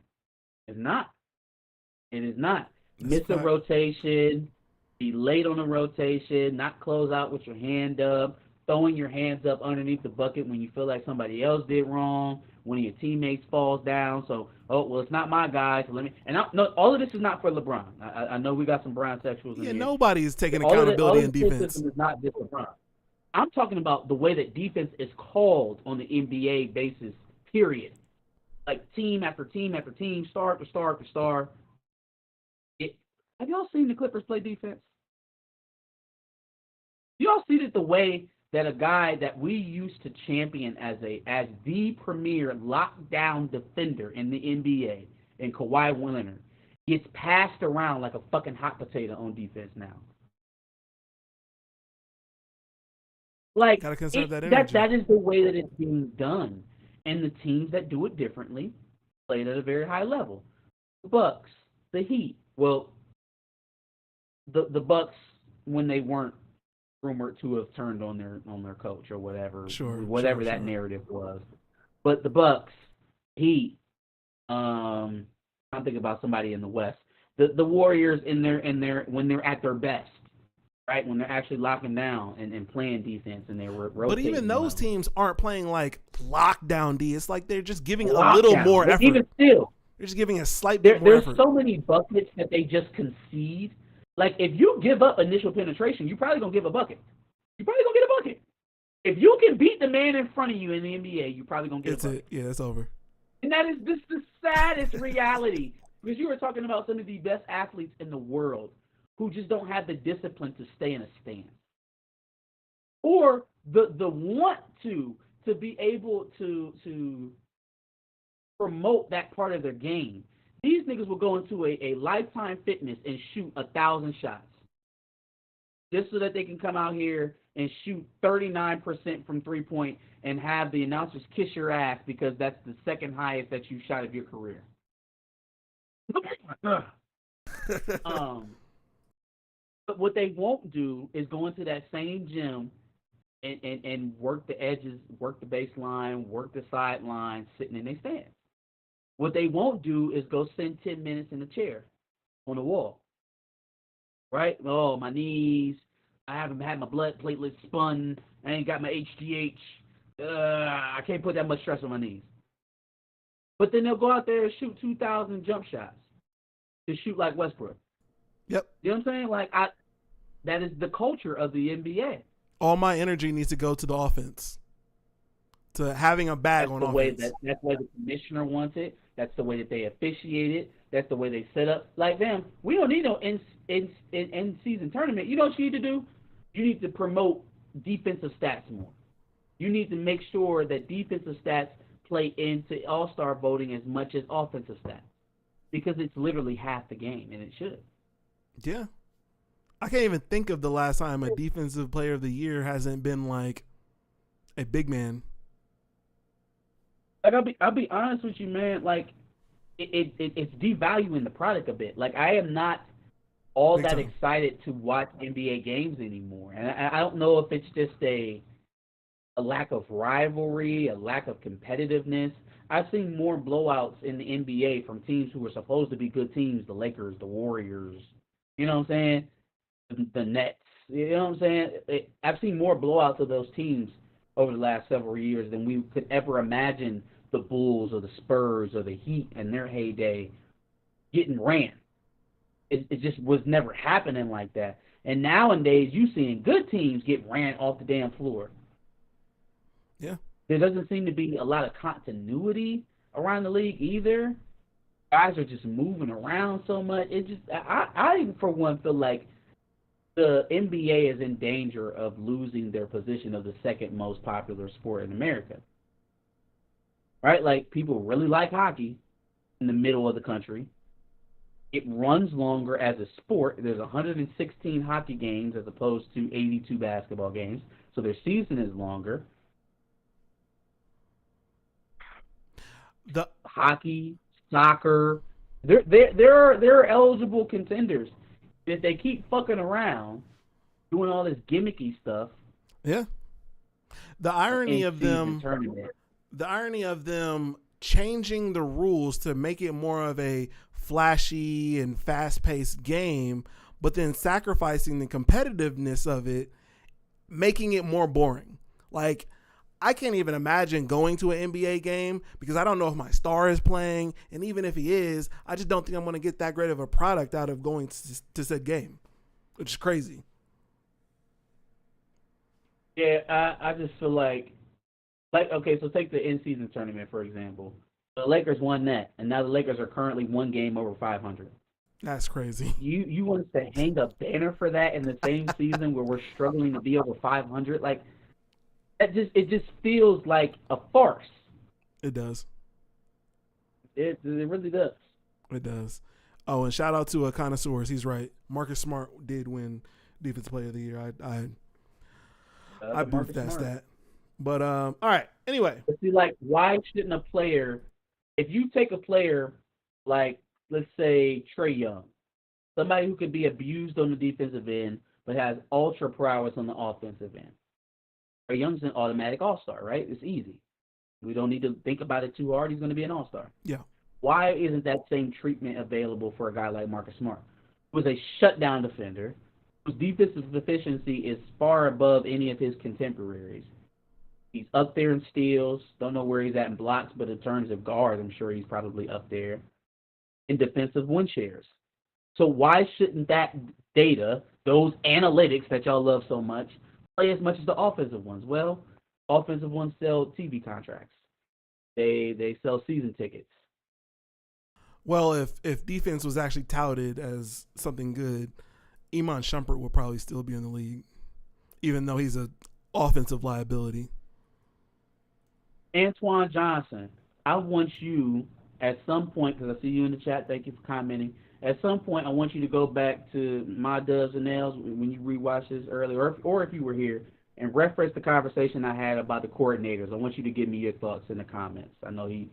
It's not. It is not. Miss a rotation, be late on a rotation, not close out with your hand up, throwing your hands up underneath the bucket when you feel like somebody else did wrong, one of your teammates falls down. So, it's not my guy. So all of this is not for LeBron. I know we got some Brown sexuals in here. Nobody is taking accountability in defense. Is not just LeBron. I'm talking about the way that defense is called on the NBA basis, period. Like team after team after team, star after star after star. Have y'all seen the Clippers play defense? Y'all see that the way that a guy that we used to champion as the premier lockdown defender in the NBA, in Kawhi Leonard, gets passed around like a fucking hot potato on defense now. Like, gotta conserve that energy. That is the way that it's being done. And the teams that do it differently play it at a very high level. The Bucks, the Heat. Well, the Bucks, when they weren't rumored to have turned on their coach or whatever, whatever that narrative was. But the Bucks, Heat, I'm thinking about somebody in the West. The Warriors in their when they're at their best, right? When they're actually locking down and playing defense and they were rotating. But even those teams aren't playing like lockdown D. It's like they're just giving a little more effort. Even still, they're just giving a slight bit more effort. There's so many buckets that they just concede. Like, if you give up initial penetration, you're probably going to give a bucket. You're probably going to get a bucket. If you can beat the man in front of you in the NBA, you're probably going to get a bucket. Yeah, it's over. And that is just the saddest reality. Because you were talking about some of the best athletes in the world who just don't have the discipline to stay in a stance. Or the want to be able to promote that part of their game. These niggas will go into a Lifetime Fitness and shoot 1,000 shots just so that they can come out here and shoot 39% from 3-point and have the announcers kiss your ass because that's the second highest that you shot of your career. But what they won't do is go into that same gym and work the edges, work the baseline, work the sideline, sitting in their stand. What they won't do is go spend 10 minutes in the chair on the wall. Right? Oh, my knees. I haven't had my blood platelets spun. I ain't got my HGH. I can't put that much stress on my knees. But then they'll go out there and shoot 2,000 jump shots to shoot like Westbrook. Yep. You know what I'm saying? Like, that is the culture of the NBA. All my energy needs to go to the offense, to having a bag on offense. That's the way the commissioner wants it. That's the way that they officiate it. That's the way they set up. Like, damn, we don't need no in-season tournament. You know what you need to do? You need to promote defensive stats more. You need to make sure that defensive stats play into all-star voting as much as offensive stats, because it's literally half the game, and it should. Yeah. I can't even think of the last time a defensive player of the year hasn't been like a big man. Like, I'll be honest with you, man. Like, it's devaluing the product a bit. Like, I am not all that excited to watch NBA games anymore, and I don't know if it's just a lack of rivalry, a lack of competitiveness. I've seen more blowouts in the NBA from teams who were supposed to be good teams, the Lakers, the Warriors, you know what I'm saying, the Nets, you know what I'm saying? I've seen more blowouts of those teams over the last several years than we could ever imagine the Bulls or the Spurs or the Heat in their heyday getting ran. It just was never happening like that. And nowadays, you seeing good teams get ran off the damn floor. Yeah. There doesn't seem to be a lot of continuity around the league either. Guys are just moving around so much. It just, I for one feel like the NBA is in danger of losing their position of the second most popular sport in America. Right? Like, people really like hockey in the middle of the country. It runs longer as a sport. There's 116 hockey games as opposed to 82 basketball games. So their season is longer. The hockey, soccer, they're eligible contenders. If they keep fucking around, doing all this gimmicky stuff. Yeah. The irony of them changing the rules to make it more of a flashy and fast-paced game, but then sacrificing the competitiveness of it, making it more boring. Like, I can't even imagine going to an NBA game because I don't know if my star is playing, and even if he is, I just don't think I'm going to get that great of a product out of going to said game, which is crazy. Yeah, I just feel like, okay, so take the in-season tournament, for example. The Lakers won that, and now the Lakers are currently one game over 500. That's crazy. You want us to hang a banner for that in the same season where we're struggling to be over 500? Like, it just feels like a farce. It does. It really does. It does. Oh, and shout out to Connoisseurs. He's right. Marcus Smart did win Defensive Player of the Year. I boofed that stat. But all right. Anyway, see, like, why shouldn't a player, if you take a player like, let's say, Trae Young, somebody who could be abused on the defensive end but has ultra prowess on the offensive end, Trae Young's an automatic all-star, right? It's easy. We don't need to think about it too hard. He's going to be an all-star. Yeah. Why isn't that same treatment available for a guy like Marcus Smart, who is a shutdown defender, whose defensive efficiency is far above any of his contemporaries? He's up there in steals. Don't know where he's at in blocks, but in terms of guards, I'm sure he's probably up there in defensive win shares. So why shouldn't that data, those analytics that y'all love so much, play as much as the offensive ones? Well, offensive ones sell TV contracts. They sell season tickets. Well, if defense was actually touted as something good, Iman Shumpert will probably still be in the league, even though he's an offensive liability. Antoine Johnson, I want you at some point, because I see you in the chat, thank you for commenting. At some point, I want you to go back to my Doves and Nails when you rewatch this earlier, or if you were here, and reference the conversation I had about the coordinators. I want you to give me your thoughts in the comments. I know he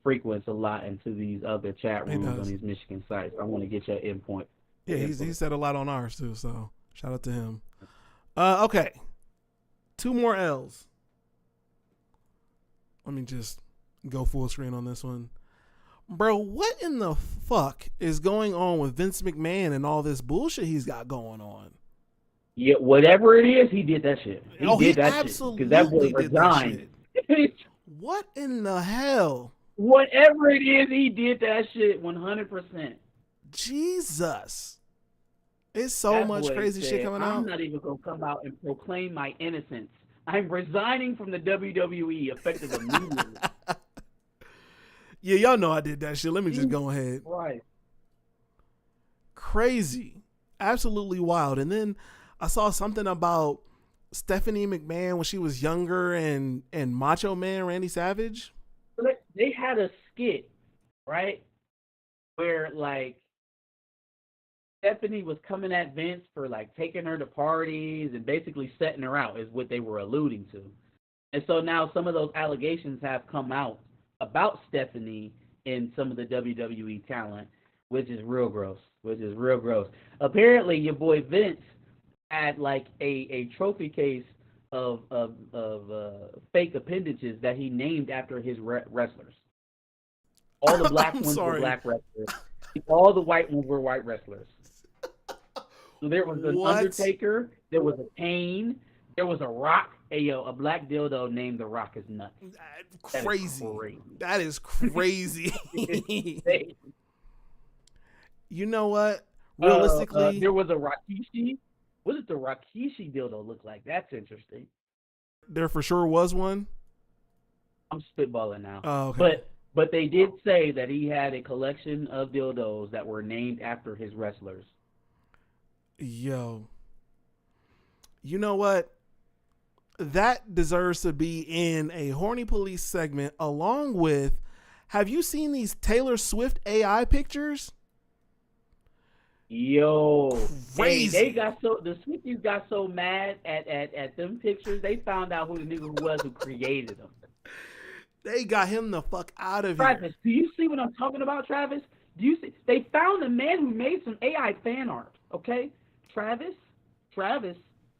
frequents a lot into these other chat rooms on these Michigan sites. I want to get your input. Yeah, he said a lot on ours too, so shout out to him. Okay, 2 more L's. Let me just go full screen on this one. Bro, what in the fuck is going on with Vince McMahon and all this bullshit he's got going on? Yeah, whatever it is, he did that shit. He did that absolutely shit. Because that boy resigned. What in the hell? Whatever it is, he did that shit 100%. Jesus. It's so that much crazy shit coming out. I'm not even going to come out and proclaim my innocence. I'm resigning from the WWE effective immediately. Yeah, y'all know I did that shit. Let me just go ahead. Right. Crazy. Absolutely wild. And then I saw something about Stephanie McMahon when she was younger and Macho Man Randy Savage. They had a skit, right? Where, like, Stephanie was coming at Vince for, like, taking her to parties and basically setting her out is what they were alluding to. And so now some of those allegations have come out about Stephanie and some of the WWE talent, which is real gross. Apparently, your boy Vince had like a trophy case of fake appendages that he named after his wrestlers. All the black ones were black wrestlers. All the white ones were white wrestlers. So there was an Undertaker, there was a Kane, there was a Rock. Hey, yo, a black dildo named The Rock is nuts. Crazy. That is crazy. You know what? Realistically, there was a Rikishi. What did the Rikishi dildo look like? That's interesting. There for sure was one. I'm spitballing now. Oh, okay. But they did say that he had a collection of dildos that were named after his wrestlers. Yo. You know what? That deserves to be in a Horny Police segment along with, have you seen these Taylor Swift AI pictures? Yo, crazy. They got the Swifties got so mad at them pictures, they found out who the nigga was who created them. They got him the fuck out of Travis, here. Do you see what I'm talking about, Travis? Do you see? They found a man who made some AI fan art, okay? Travis,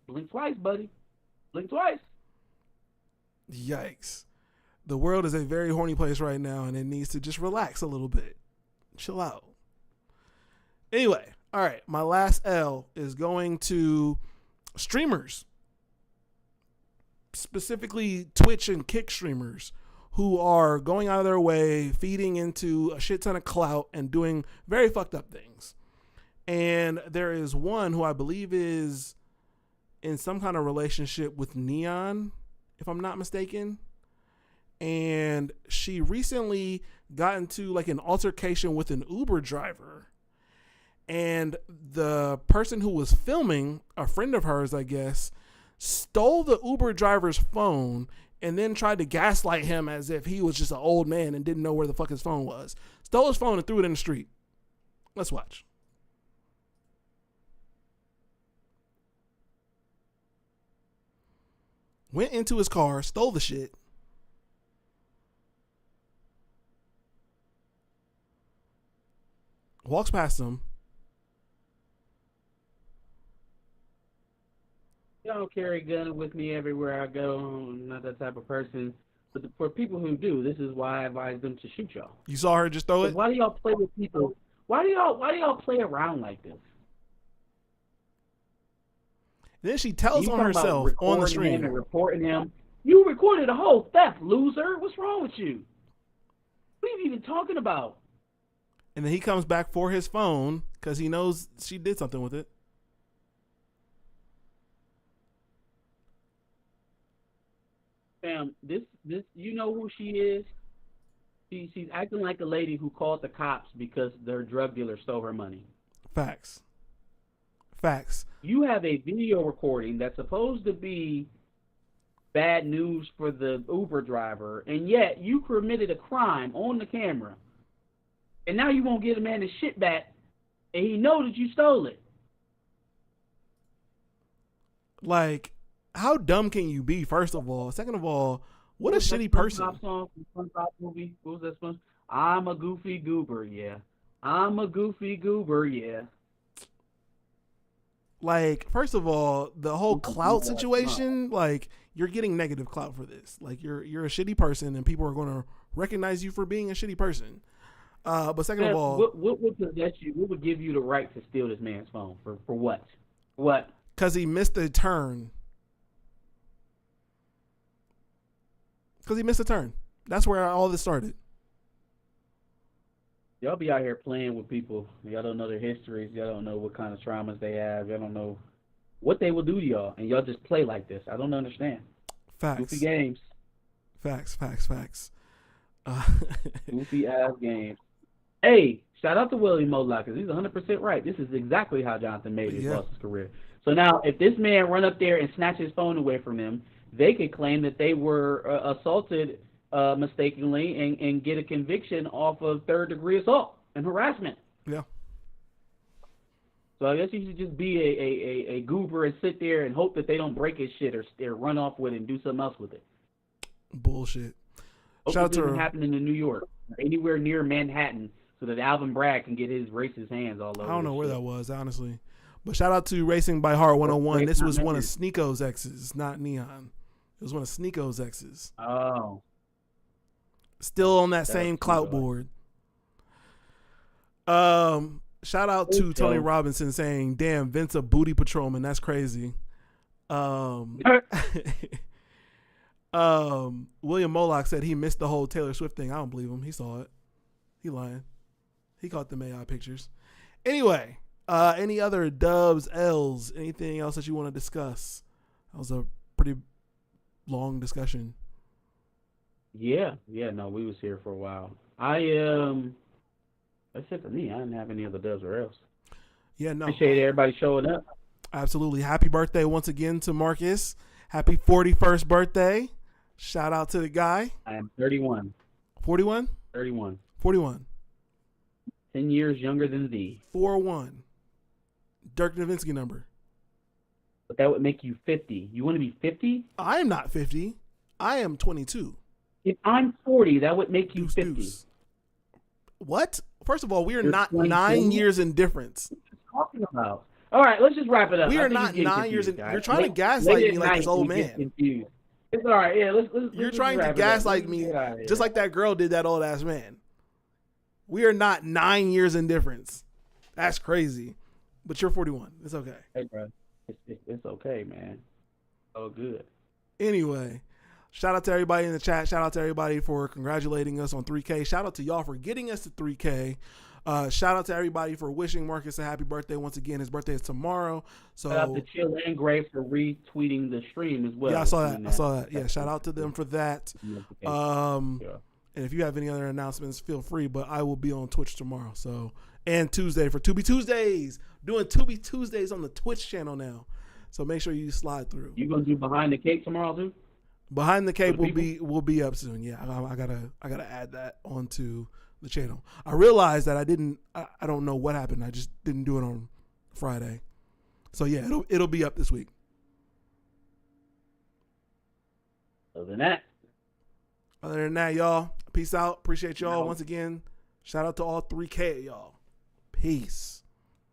blink twice, buddy. Blink twice. Yikes. The world is a very horny place right now, and it needs to just relax a little bit. Chill out. Anyway, all right, my last L is going to streamers. Specifically Twitch and Kick streamers who are going out of their way, feeding into a shit ton of clout and doing very fucked up things. And there is one who I believe is in some kind of relationship with Neon, if I'm not mistaken. And she recently got into like an altercation with an Uber driver. And the person who was filming, a friend of hers, I guess, stole the Uber driver's phone and then tried to gaslight him as if he was just an old man and didn't know where the fuck his phone was. Stole his phone and threw it in the street. Let's watch. Went into his car, stole the shit. Walks past him. I don't carry a gun with me everywhere I go. I'm not that type of person. But for people who do, this is why I advise them to shoot y'all. You saw her just throw it? Why do y'all play with people? Why do y'all play around like this? Then she tells on herself on the stream. And reporting him. You recorded a whole theft, loser. What's wrong with you? What are you even talking about? And then he comes back for his phone because he knows she did something with it. Fam, this you know who she is? She's acting like a lady who called the cops because their drug dealer stole her money. Facts. You have a video recording that's supposed to be bad news for the Uber driver, and yet you committed a crime on the camera and now you won't get a man his shit back, and he know that you stole it. Like, how dumb can you be? First of all, second of all, what a was that shitty person. SpongeBob song from SpongeBob movie? What was that Sponge? I'm a goofy goober, yeah. I'm a goofy goober, yeah. Like, first of all, the whole clout situation, like, you're getting negative clout for this. Like, you're a shitty person, and people are going to recognize you for being a shitty person. But second of all, what would possess you? What would give you the right to steal this man's phone for what? What? because he missed a turn. Because he missed a turn. That's where all this started. Y'all be out here playing with people. Y'all don't know their histories. Y'all don't know what kind of traumas they have. Y'all don't know what they will do to y'all, and y'all just play like this. I don't understand. Facts. Goofy games. Facts. Goofy ass games. Hey, shout out to William Moloch, because he's 100% right. This is exactly how Jonathan Majors lost his career. So now, if this man run up there and snatch his phone away from him, they could claim that they were assaulted mistakenly and get a conviction off of third-degree assault and harassment. Yeah. So I guess you should just be a goober and sit there and hope that they don't break his shit or run off with it and do something else with it. Bullshit. Hope Shout out it to doesn't happen in New York or anywhere near Manhattan so that Alvin Bragg can get his racist hands all over. I don't know where that was, honestly. But shout out to Racing by Heart 101. This was one of Sneeko's exes, not Neon. It was one of Sneeko's exes. Oh. Still on that same clout board. Shout out to Tony Robinson saying, "Damn, Vince a booty patrolman. That's crazy." William Moloch said he missed the whole Taylor Swift thing. I don't believe him. He saw it. He lying. He caught the AI pictures. Anyway, any other dubs, L's, anything else that you want to discuss? That was a pretty long discussion. Yeah, no, we was here for a while. That's it for me. I didn't have any other dubs or else. Yeah, no. Appreciate everybody showing up. Absolutely. Happy birthday once again to Marcus. Happy 41st birthday. Shout out to the guy. I am 31. 41? 31. 41. 10 years younger than thee. 4-1. Dirk Nowitzki number. But that would make you 50. You want to be 50? I am not 50. I am 22. If I'm 40, that would make you 50. Deuce. What? First of all, we are not 22? 9 years in difference. What are you talking about? All right, let's just wrap it up. We are not 9 years in. You're trying to gaslight me like this old man. It's all right. Yeah, let's You're trying to gaslight me just like that girl did that old ass man. We are not 9 years in difference. That's crazy. But you're 41. It's okay. Hey, bro. It's okay, man. Oh, good. Anyway, shout out to everybody in the chat. Shout out to everybody for congratulating us on 3K. Shout out to y'all for getting us to 3K. Shout out to everybody for wishing Marcus a happy birthday once again. His birthday is tomorrow. So shout out to Chill and Gray for retweeting the stream as well. Yeah, I saw that. Yeah, shout out to them for that. And if you have any other announcements, feel free. But I will be on Twitch tomorrow. So and Tuesday for Tubi Tuesdays. Doing Tubi Tuesdays on the Twitch channel now. So make sure you slide through. You gonna do Behind the Cape tomorrow too? Behind the Cape will be up soon. Yeah, I gotta add that onto the channel. I realized that I don't know what happened. I just didn't do it on Friday. So yeah, it'll be up this week. Other than that, y'all, peace out. Appreciate y'all once again. Shout out to all 3K of y'all. Peace.